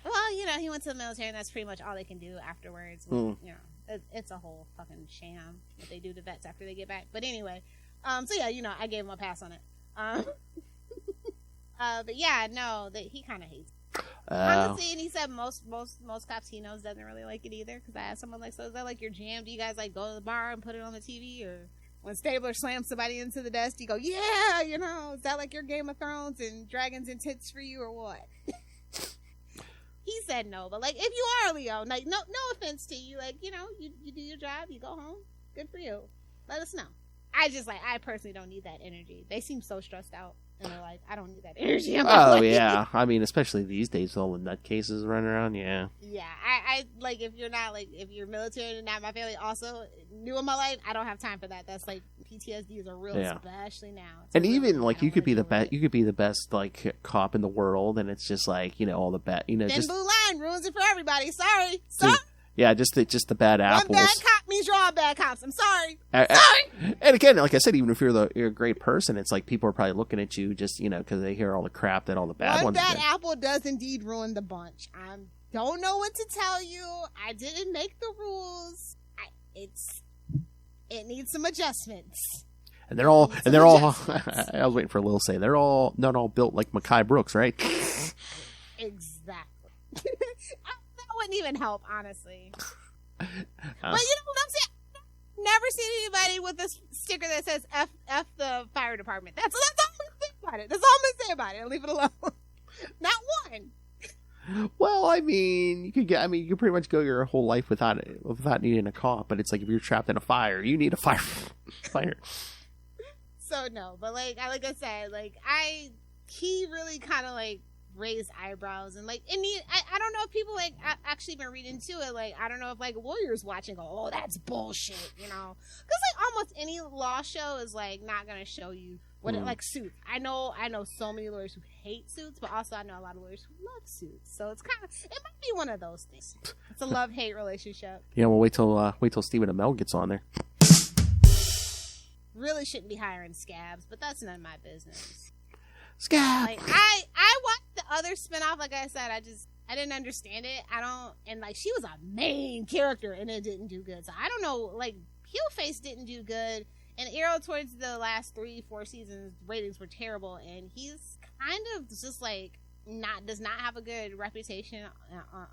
Well, he went to the military, and that's pretty much all they can do afterwards. It's a whole fucking sham what they do to vets after they get back. But anyway, so yeah, I gave him a pass on it. But yeah, no, he kind of hates it. Honestly, and he said most cops he knows doesn't really like it either. Because I asked someone like, so is that like your jam? Do you guys like go to the bar and put it on the TV, or when Stabler slams somebody into the desk, you go, yeah, is that like your Game of Thrones and dragons and tits for you, or what? He said no, but like if you are a Leo, like no offense to you, like you do your job, you go home, good for you. Let us know. I personally don't need that energy. They seem so stressed out in their life. I don't need that energy in my life. Yeah, I mean, especially these days, all the nutcases running around. Yeah. Yeah, I like if you're military and not my family, also new in my life, I don't have time for that. That's like PTSD is a real, especially now. And even like you could be the best like cop in the world, and it's just like all the bad, Thin just blue line ruins it for everybody. Sorry. Yeah, just the bad apples. One bad cop means you're all bad cops. I'm sorry. Sorry. And again, like I said, even if you're a great person, it's like people are probably looking at you just because they hear all the crap that all the bad ones. One bad apple does indeed ruin the bunch. I don't know what to tell you. I didn't make the rules. It needs some adjustments. And they're all. I was waiting for Lil to say they're all not all built like Mekhi Brooks, right? Exactly. That wouldn't even help, honestly. But you know what I'm saying? I've never seen anybody with a sticker that says F the fire department. That's all. about it. That's all I'm gonna say about it. And leave it alone. Not one. Well, I mean, you can pretty much go your whole life without needing a cop. But it's like if you're trapped in a fire, you need a fighter. So no, but like I said, like he really kind of like raised eyebrows and like, and I don't know if people like actually been reading into it. Like I don't know if like lawyers watching go, oh, that's bullshit, you know? Because like almost any law show is like not gonna show you what it, like Suits. I know so many lawyers who hate Suits, but also I know a lot of lawyers who love Suits. So it's kind of, it might be one of those things. It's a love-hate relationship. Yeah, well, wait till Stephen Amell gets on there. Really shouldn't be hiring scabs, but that's none of my business. Scab. Like I watched the other spinoff. Like I said, I didn't understand it. And like she was a main character, and it didn't do good. So I don't know. Like Heelface didn't do good. And Arrow, towards the last 3-4 seasons, ratings were terrible, and he's kind of just like does not have a good reputation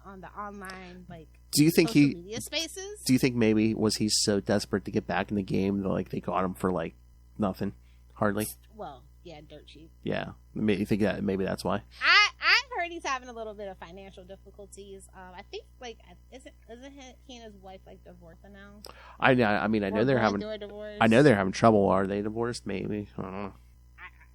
on the online like. Do you think social media spaces? Do you think maybe was he so desperate to get back in the game that like they got him for like nothing, hardly? Well, yeah, dirt cheap. Yeah, you think that maybe that's why? I've heard he's having a little bit of financial difficulties. I think like isn't he and his wife like divorced now? I know they're having trouble. Are they divorced? Maybe. I don't know.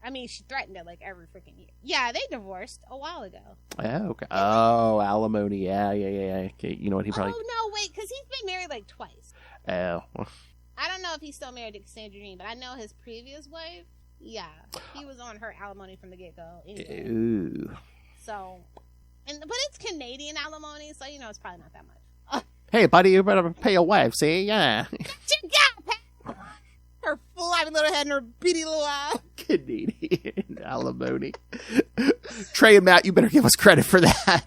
I mean, she threatened it like every freaking year. Yeah, they divorced a while ago. Yeah, okay. Oh, alimony. Yeah. Okay, you know what? He probably. Oh no, wait, because he's been married like twice. Oh. I don't know if he's still married to Cassandra Jean, but I know his previous wife. Yeah, he was on her alimony from the get-go. Anyway. Ooh. So, but it's Canadian alimony, so you know it's probably not that much. Hey, buddy, you better pay your wife. See, yeah. Her floppy little head and her beady little eye. Canadian alimony. Trey and Matt, you better give us credit for that.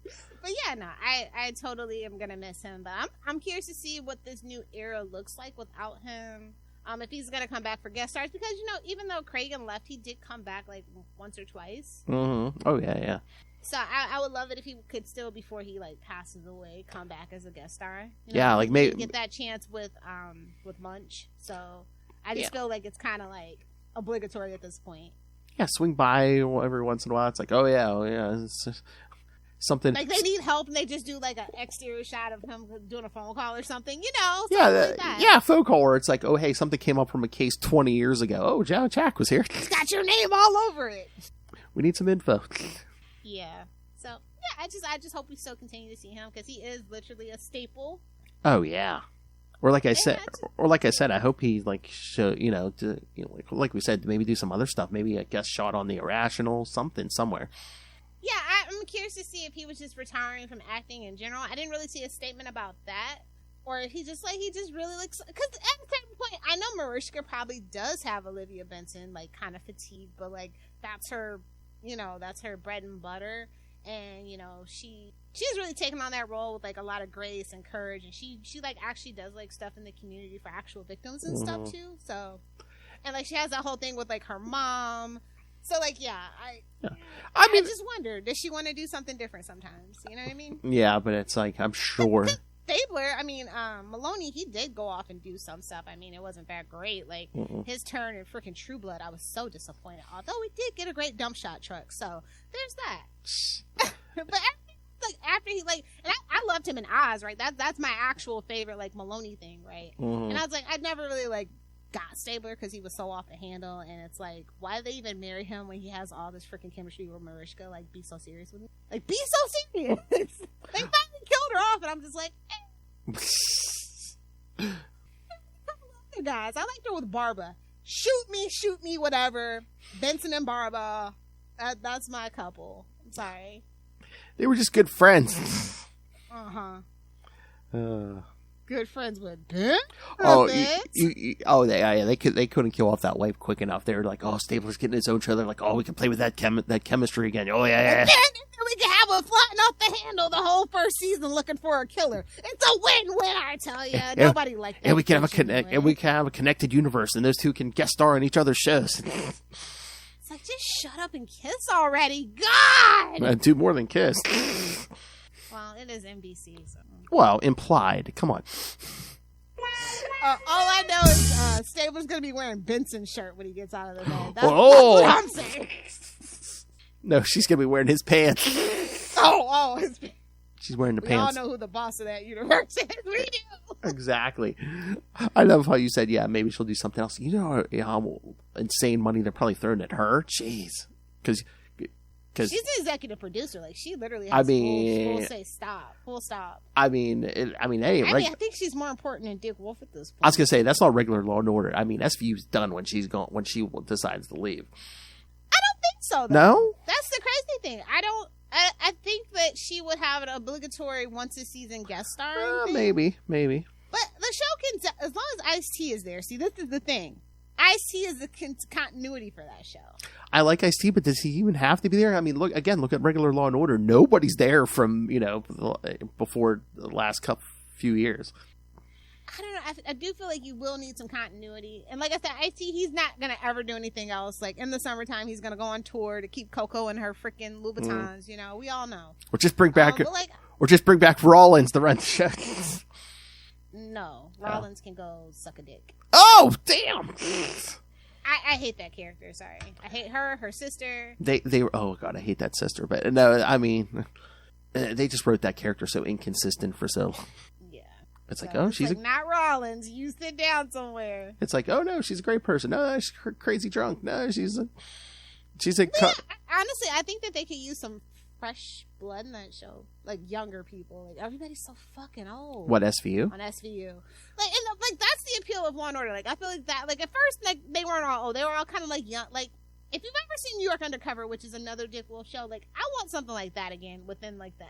But yeah, no, I totally am gonna miss him. But I'm curious to see what this new era looks like without him. If he's gonna come back for guest stars, because you know, even though Cragen left, he did come back like once or twice. Mm-hmm. Oh yeah. So I would love it if he could still, before he like passes away, come back as a guest star. You know, yeah, like maybe get that chance with Munch. So I just feel like it's kind of like obligatory at this point. Yeah, swing by every once in a while. It's like, oh yeah, it's just something. Like they need help, and they just do like an exterior shot of him doing a phone call or something. You know? Like that. Yeah, phone call where it's like, oh hey, something came up from a case 20 years ago. Oh, Jack was here. It's got your name all over it. We need some info. Yeah. So yeah, I just hope we still continue to see him, because he is literally a staple. Oh yeah. Or like I said, I hope he like show like we said, maybe do some other stuff. Maybe a guest shot on The Irrational, something somewhere. Yeah, I'm curious to see if he was just retiring from acting in general. I didn't really see a statement about that, or if he just really likes. Because at a certain point, I know Mariska probably does have Olivia Benson like kind of fatigued, but like that's her bread and butter, and you know she's really taken on that role with like a lot of grace and courage, and she like actually does like stuff in the community for actual victims and stuff too. So, and like she has that whole thing with like her mom. So like I just wonder, does she want to do something different sometimes? You know what I mean? Yeah, but it's like I'm sure. Stabler, Maloney, he did go off and do some stuff. I mean, it wasn't that great. Like, his turn in freaking True Blood, I was so disappointed. Although we did get a great dump shot truck, so there's that. But after he, like, and I loved him in Oz, right? That's my actual favorite, like, Maloney thing, right? Mm-hmm. And I was like, I'd never really, like, got Stabler because he was so off the handle, and it's like, why did they even marry him when he has all this freaking chemistry with Mariska? Like, be so serious with me? Like, be so serious! They finally killed her off, and I'm just like, I love you guys. I liked her with Barba. Shoot me, whatever. Benson and Barba. That's my couple. I'm sorry. They were just good friends. Good friends with Ben? They couldn't kill off that wife quick enough. They were like, oh, Stabler's getting his own show. They're like, oh, we can play with that chemistry again. Oh yeah. And then we can have a flying off the handle the whole first season looking for a killer. It's a win-win, I tell you. Nobody liked that. And we can have a connected universe, and those two can guest star on each other's shows. It's like, just shut up and kiss already, God. Do more than kiss. Well, it is NBC, so. Well, implied. Come on. All I know is Stabler's going to be wearing Benson's shirt when he gets out of the bed. That's what I'm saying. No, she's going to be wearing his pants. His pants. She's wearing the we pants. We all know who the boss of that universe is. We do. Exactly. I love how you said, yeah, maybe she'll do something else. You know how insane money they're probably throwing at her? Jeez. Because she's the executive producer. Like, she literally has full say stop. Full stop. I think she's more important than Dick Wolf at this point. I was going to say, that's not regular Law and Order. I mean, SVU's done when she's gone, when she decides to leave. I don't think so, though. No? That's the crazy thing. I think that she would have an obligatory once-a-season guest star. Maybe. But the show can, as long as Ice-T is there. See, this is the thing. Ice-T is the continuity for that show. I like Ice-T, but does he even have to be there? I mean, look at regular Law and Order. Nobody's there from, before the last few years. I don't know. I do feel like you will need some continuity. And like I said, Ice-T, he's not going to ever do anything else. Like, in the summertime, he's going to go on tour to keep Coco in her freaking Louboutins. We all know. Or just bring back Rollins to run the show. No. Rollins can go suck a dick. Oh, damn! I hate that character. Sorry, I hate her sister. They were. Oh god, I hate that sister. But no, I mean, they just wrote that character so inconsistent for so. Yeah, it's like, she's not Rollins. You sit down somewhere. It's like, oh no, she's a great person. No, she's crazy drunk. No, she's a. Honestly, I think that they could use some fresh blood in that show, like younger people. Like, everybody's so fucking old. What, SVU? On SVU, like that's the appeal of Law and Order. Like, I feel like that. Like, at first, like, they weren't all old. They were all kind of like young. Like, if you've ever seen New York Undercover, which is another Dick Wolf show, like, I want something like that again within like the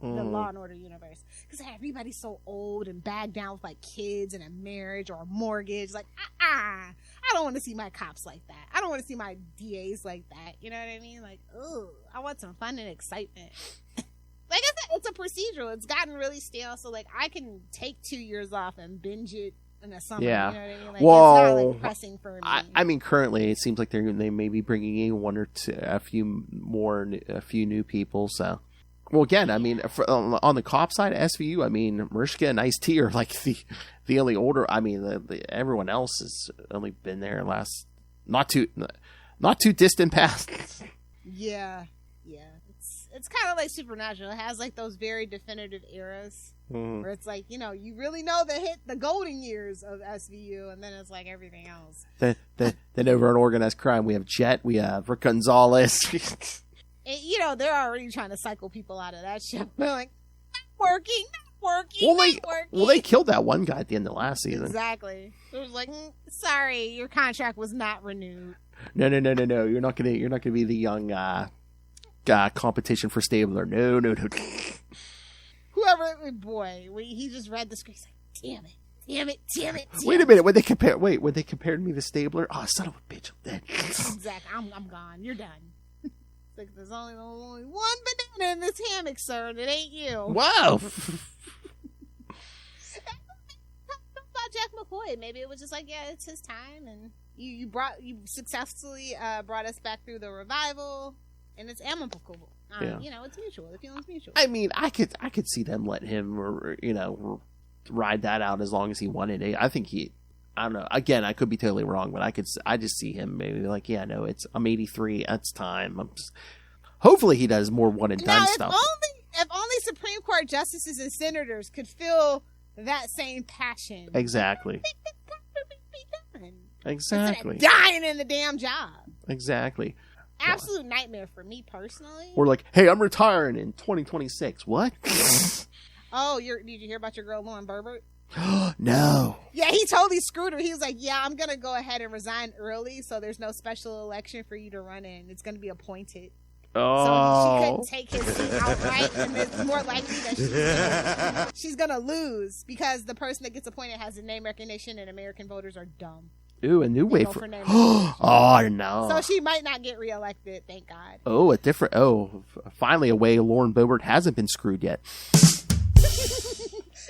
Law and Order universe, because everybody's so old and bagged down with like kids and a marriage or a mortgage. Like, I don't want to see my cops like that. I don't want to see my DAs like that. You know what I mean? Like, ooh, I want some fun and excitement. Like I said, it's a procedural. It's gotten really stale, so like I can take 2 years off and binge it in the summer. Yeah. You know what I mean? Like, it's not like pressing for me. I mean, currently it seems like they may be bringing in one or two, a few new people. So, well, again, I mean, on the cop side of SVU, I mean, Mariska and Ice-T are like the only older. I mean, everyone else has only been there last not too distant past. Yeah. It's kind of like Supernatural. It has like those very definitive eras where it's like, you really know the golden years of SVU, and then it's like everything else. Then over on Organized Crime, we have Jet, we have Rick Gonzalez. And, they're already trying to cycle people out of that show. They're like, not working. Well, they killed that one guy at the end of last season. Exactly. It was like, sorry, your contract was not renewed. No. You're not gonna be the young competition for Stabler. No. Whoever, boy, he just read the script. He's like, damn it. Wait a minute. When they compared me to Stabler, oh, son of a bitch, I'm dead. Exactly. I'm gone. You're done. It's like, there's only one banana in this hammock, sir, and it ain't you. Wow. About Jack McCoy, maybe it was just like, yeah, it's his time, and you successfully brought us back through the revival. And it's amicable. It's mutual. The feeling's mutual. I mean, I could see them let him, ride that out as long as he wanted it. I think I don't know. Again, I could be totally wrong, but I just see him maybe like, yeah, no, I'm 83. It's time. Hopefully he does more one and done stuff. If only Supreme Court justices and senators could feel that same passion. Exactly. Exactly. Dying in the damn job. Exactly. Absolute nightmare for me personally. Or like, hey, I'm retiring in 2026. What? Oh, did you hear about your girl Lauren Berbert? No. Yeah, he totally screwed her. He was like, yeah, I'm going to go ahead and resign early so there's no special election for you to run in. It's going to be appointed. Oh. So she couldn't take his seat outright, and it's more likely that she's going to lose because the person that gets appointed has the name recognition and American voters are dumb. Ooh, a new way for oh, no. So she might not get reelected, thank God. Oh, finally a way Lauren Boebert hasn't been screwed yet.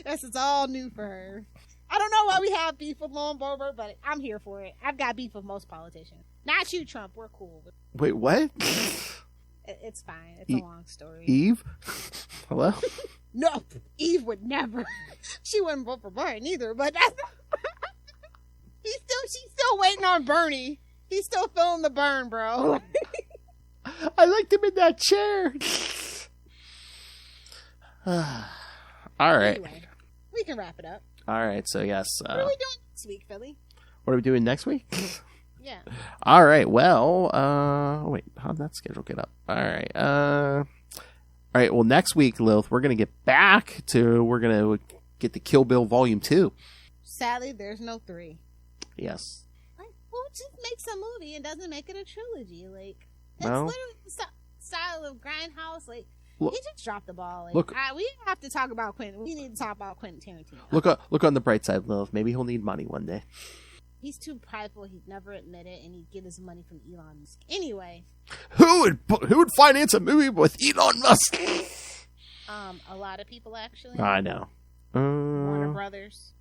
Yes, it's all new for her. I don't know why we have beef with Lauren Boebert, but I'm here for it. I've got beef with most politicians. Not you, Trump. We're cool. Wait, what? It's fine. It's a long story. Eve? Hello? No, Eve would never. She wouldn't vote for Biden either, but that's... she's still waiting on Bernie. He's still feeling the burn, bro. I liked him in that chair. All right. Anyway, we can wrap it up. All right. So, yes. What are we doing next week, Philly? What are we doing next week? Yeah. All right. Well, wait, how'd that schedule get up? All right. All right. Well, next week, Lilith, we're going to we're going to get the Kill Bill Volume 2. Sadly, there's no 3. Yes. Like, who just makes a movie and doesn't make it a trilogy? Like, that's Well, literally the style of Grindhouse. Like, Look- he just dropped the ball. Like, look- we have to talk about Quentin. We need to talk about Quentin Tarantino. Look on the bright side, Lilith. Maybe he'll need money one day. He's too prideful. He'd never admit it, and he'd get his money from Elon Musk. Anyway, Who would finance a movie with Elon Musk? a lot of people actually. I know. Warner Brothers.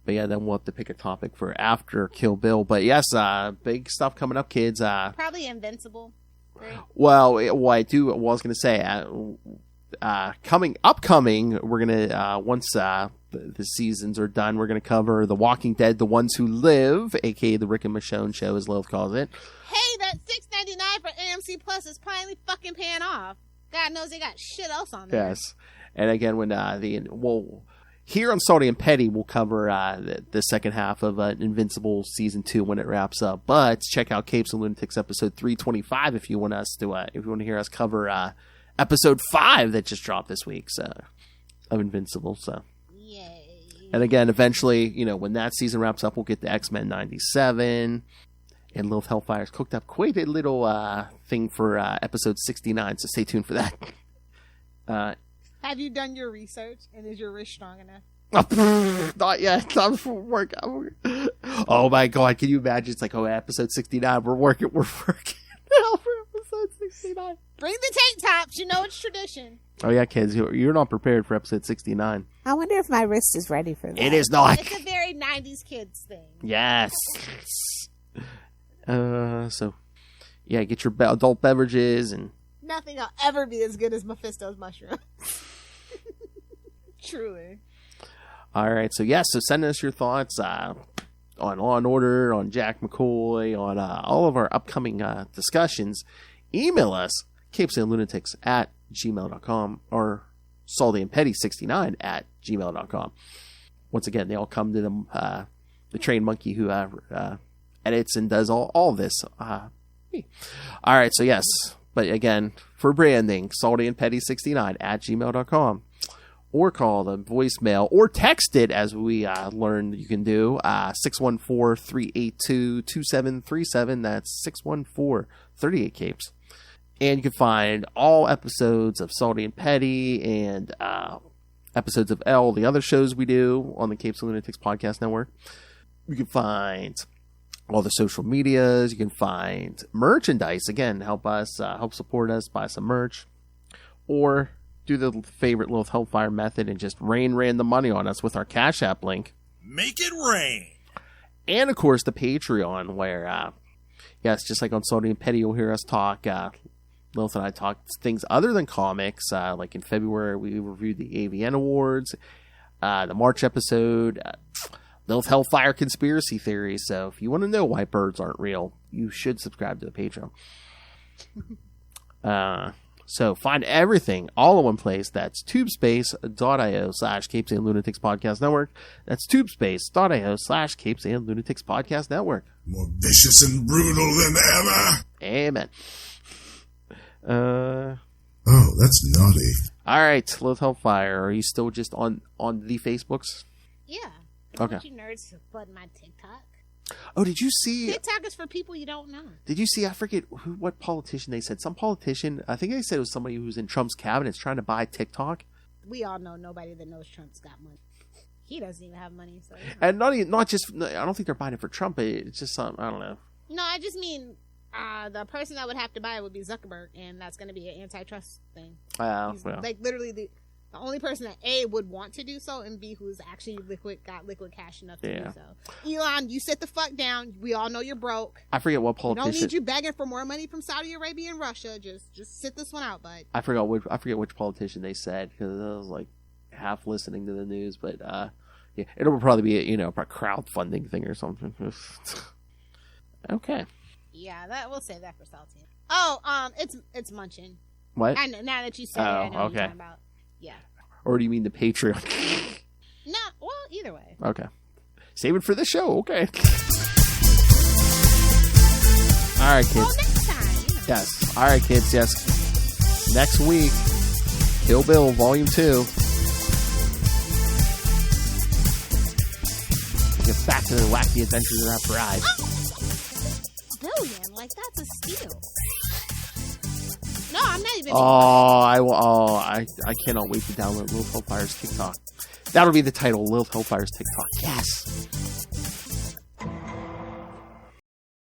But yeah, then we'll have to pick a topic for after Kill Bill. But yes, big stuff coming up, kids. Probably Invincible. Right? Well, I was going to say, upcoming, we're going to, once the seasons are done, we're going to cover The Walking Dead, The Ones Who Live, aka the Rick and Michonne show, as Lilith calls it. Hey, that $6.99 for AMC Plus is finally fucking paying off. God knows they got shit else on there. Yes. And again, when here on Salty and Petty, we'll cover the second half of Invincible Season 2 when it wraps up. But check out Capes and Lunatics episode 325 if you want to hear us cover episode 5 that just dropped this week of Invincible. So, yay! and again, eventually, when that season wraps up, we'll get to X-Men 97. And Lilith Hellfire's cooked up quite a little thing for episode 69, so stay tuned for that. Have you done your research, and is your wrist strong enough? Not yet. I'm working. Oh my god! Can you imagine? It's like, episode 69. We're working now for episode 69. Bring the tank tops. You know it's tradition. Oh yeah, kids, you're not prepared for episode 69. I wonder if my wrist is ready for that. It is not. It's a very 90s kids thing. Yes. So, yeah, get your adult beverages and. Nothing will ever be as good as Mephisto's mushroom. Truly. All right, so yes, so send us your thoughts on Law and Order, on Jack McCoy, on all of our upcoming discussions. Email us, CapesandLunatics@gmail.com or saltyandpetty69@gmail.com. Once again, they all come to the trained monkey who edits and does all this. Me. All right, so yes, but again, for branding, saltyandpetty69@gmail.com. Or call the voicemail, or text it, as we learned you can do, 614-382-2737. That's 614-38-CAPES. And you can find all episodes of Salty and Petty and episodes of all the other shows we do on the Capes and Lunatics Podcast Network. You can find all the social medias. You can find merchandise. Again, help support us, buy some merch. Or do the favorite Lilith Hellfire method and just rain random money on us with our Cash App link. Make it rain. And, of course, the Patreon, where, yes, just like on Salty and Petty, you'll hear us talk. Lilith and I talked things other than comics. Like in February, we reviewed the AVN Awards. The March episode, Lilith Hellfire Conspiracy Theories. So if you want to know why birds aren't real, you should subscribe to the Patreon. So find everything all in one place. That's tubespace.io/Capes and Lunatics Podcast Network. That's tubespace.io/Capes and Lunatics Podcast Network. More vicious and brutal than ever. Amen. Oh, that's naughty. All right, Lilith Hellfire. Are you still just on the Facebooks? Yeah. Okay. You nerds flooding my TikTok. Oh, did you see? TikTok is for people you don't know. Did you see? I forget what politician they said. Some politician. I think they said it was somebody who's in Trump's cabinet is trying to buy TikTok. We all know nobody that knows Trump's got money. He doesn't even have money. So and not just. I don't think they're buying it for Trump. It's just some. I don't know. No, I just mean the person that would have to buy it would be Zuckerberg, and that's going to be an antitrust thing. Well. Like literally the only person that A would want to do so, and B who's actually got liquid cash enough to do so. Elon, you sit the fuck down. We all know you're broke. I forget what politician. We don't need you begging for more money from Saudi Arabia and Russia. Just sit this one out, bud. I forget which politician they said, because I was like half listening to the news, but Yeah, it'll probably be a crowdfunding thing or something. Okay. Yeah, we'll save that for Saltine. Oh, it's Munchin. What? I know, now that you said it, I know what okay. you're talking about. Yeah. Or do you mean the Patreon? No, well, either way. Okay. Save it for the show. Okay. All right, kids. Well, next time. Yes. All right, kids. Yes. Next week, Kill Bill Volume 2. Get back to the wacky adventures of that bride. Billion, like that's a steal. No, I'm not even. I cannot wait to download Lilith Hellfire's TikTok. That'll be the title, Lilith Hellfire's TikTok. Yes.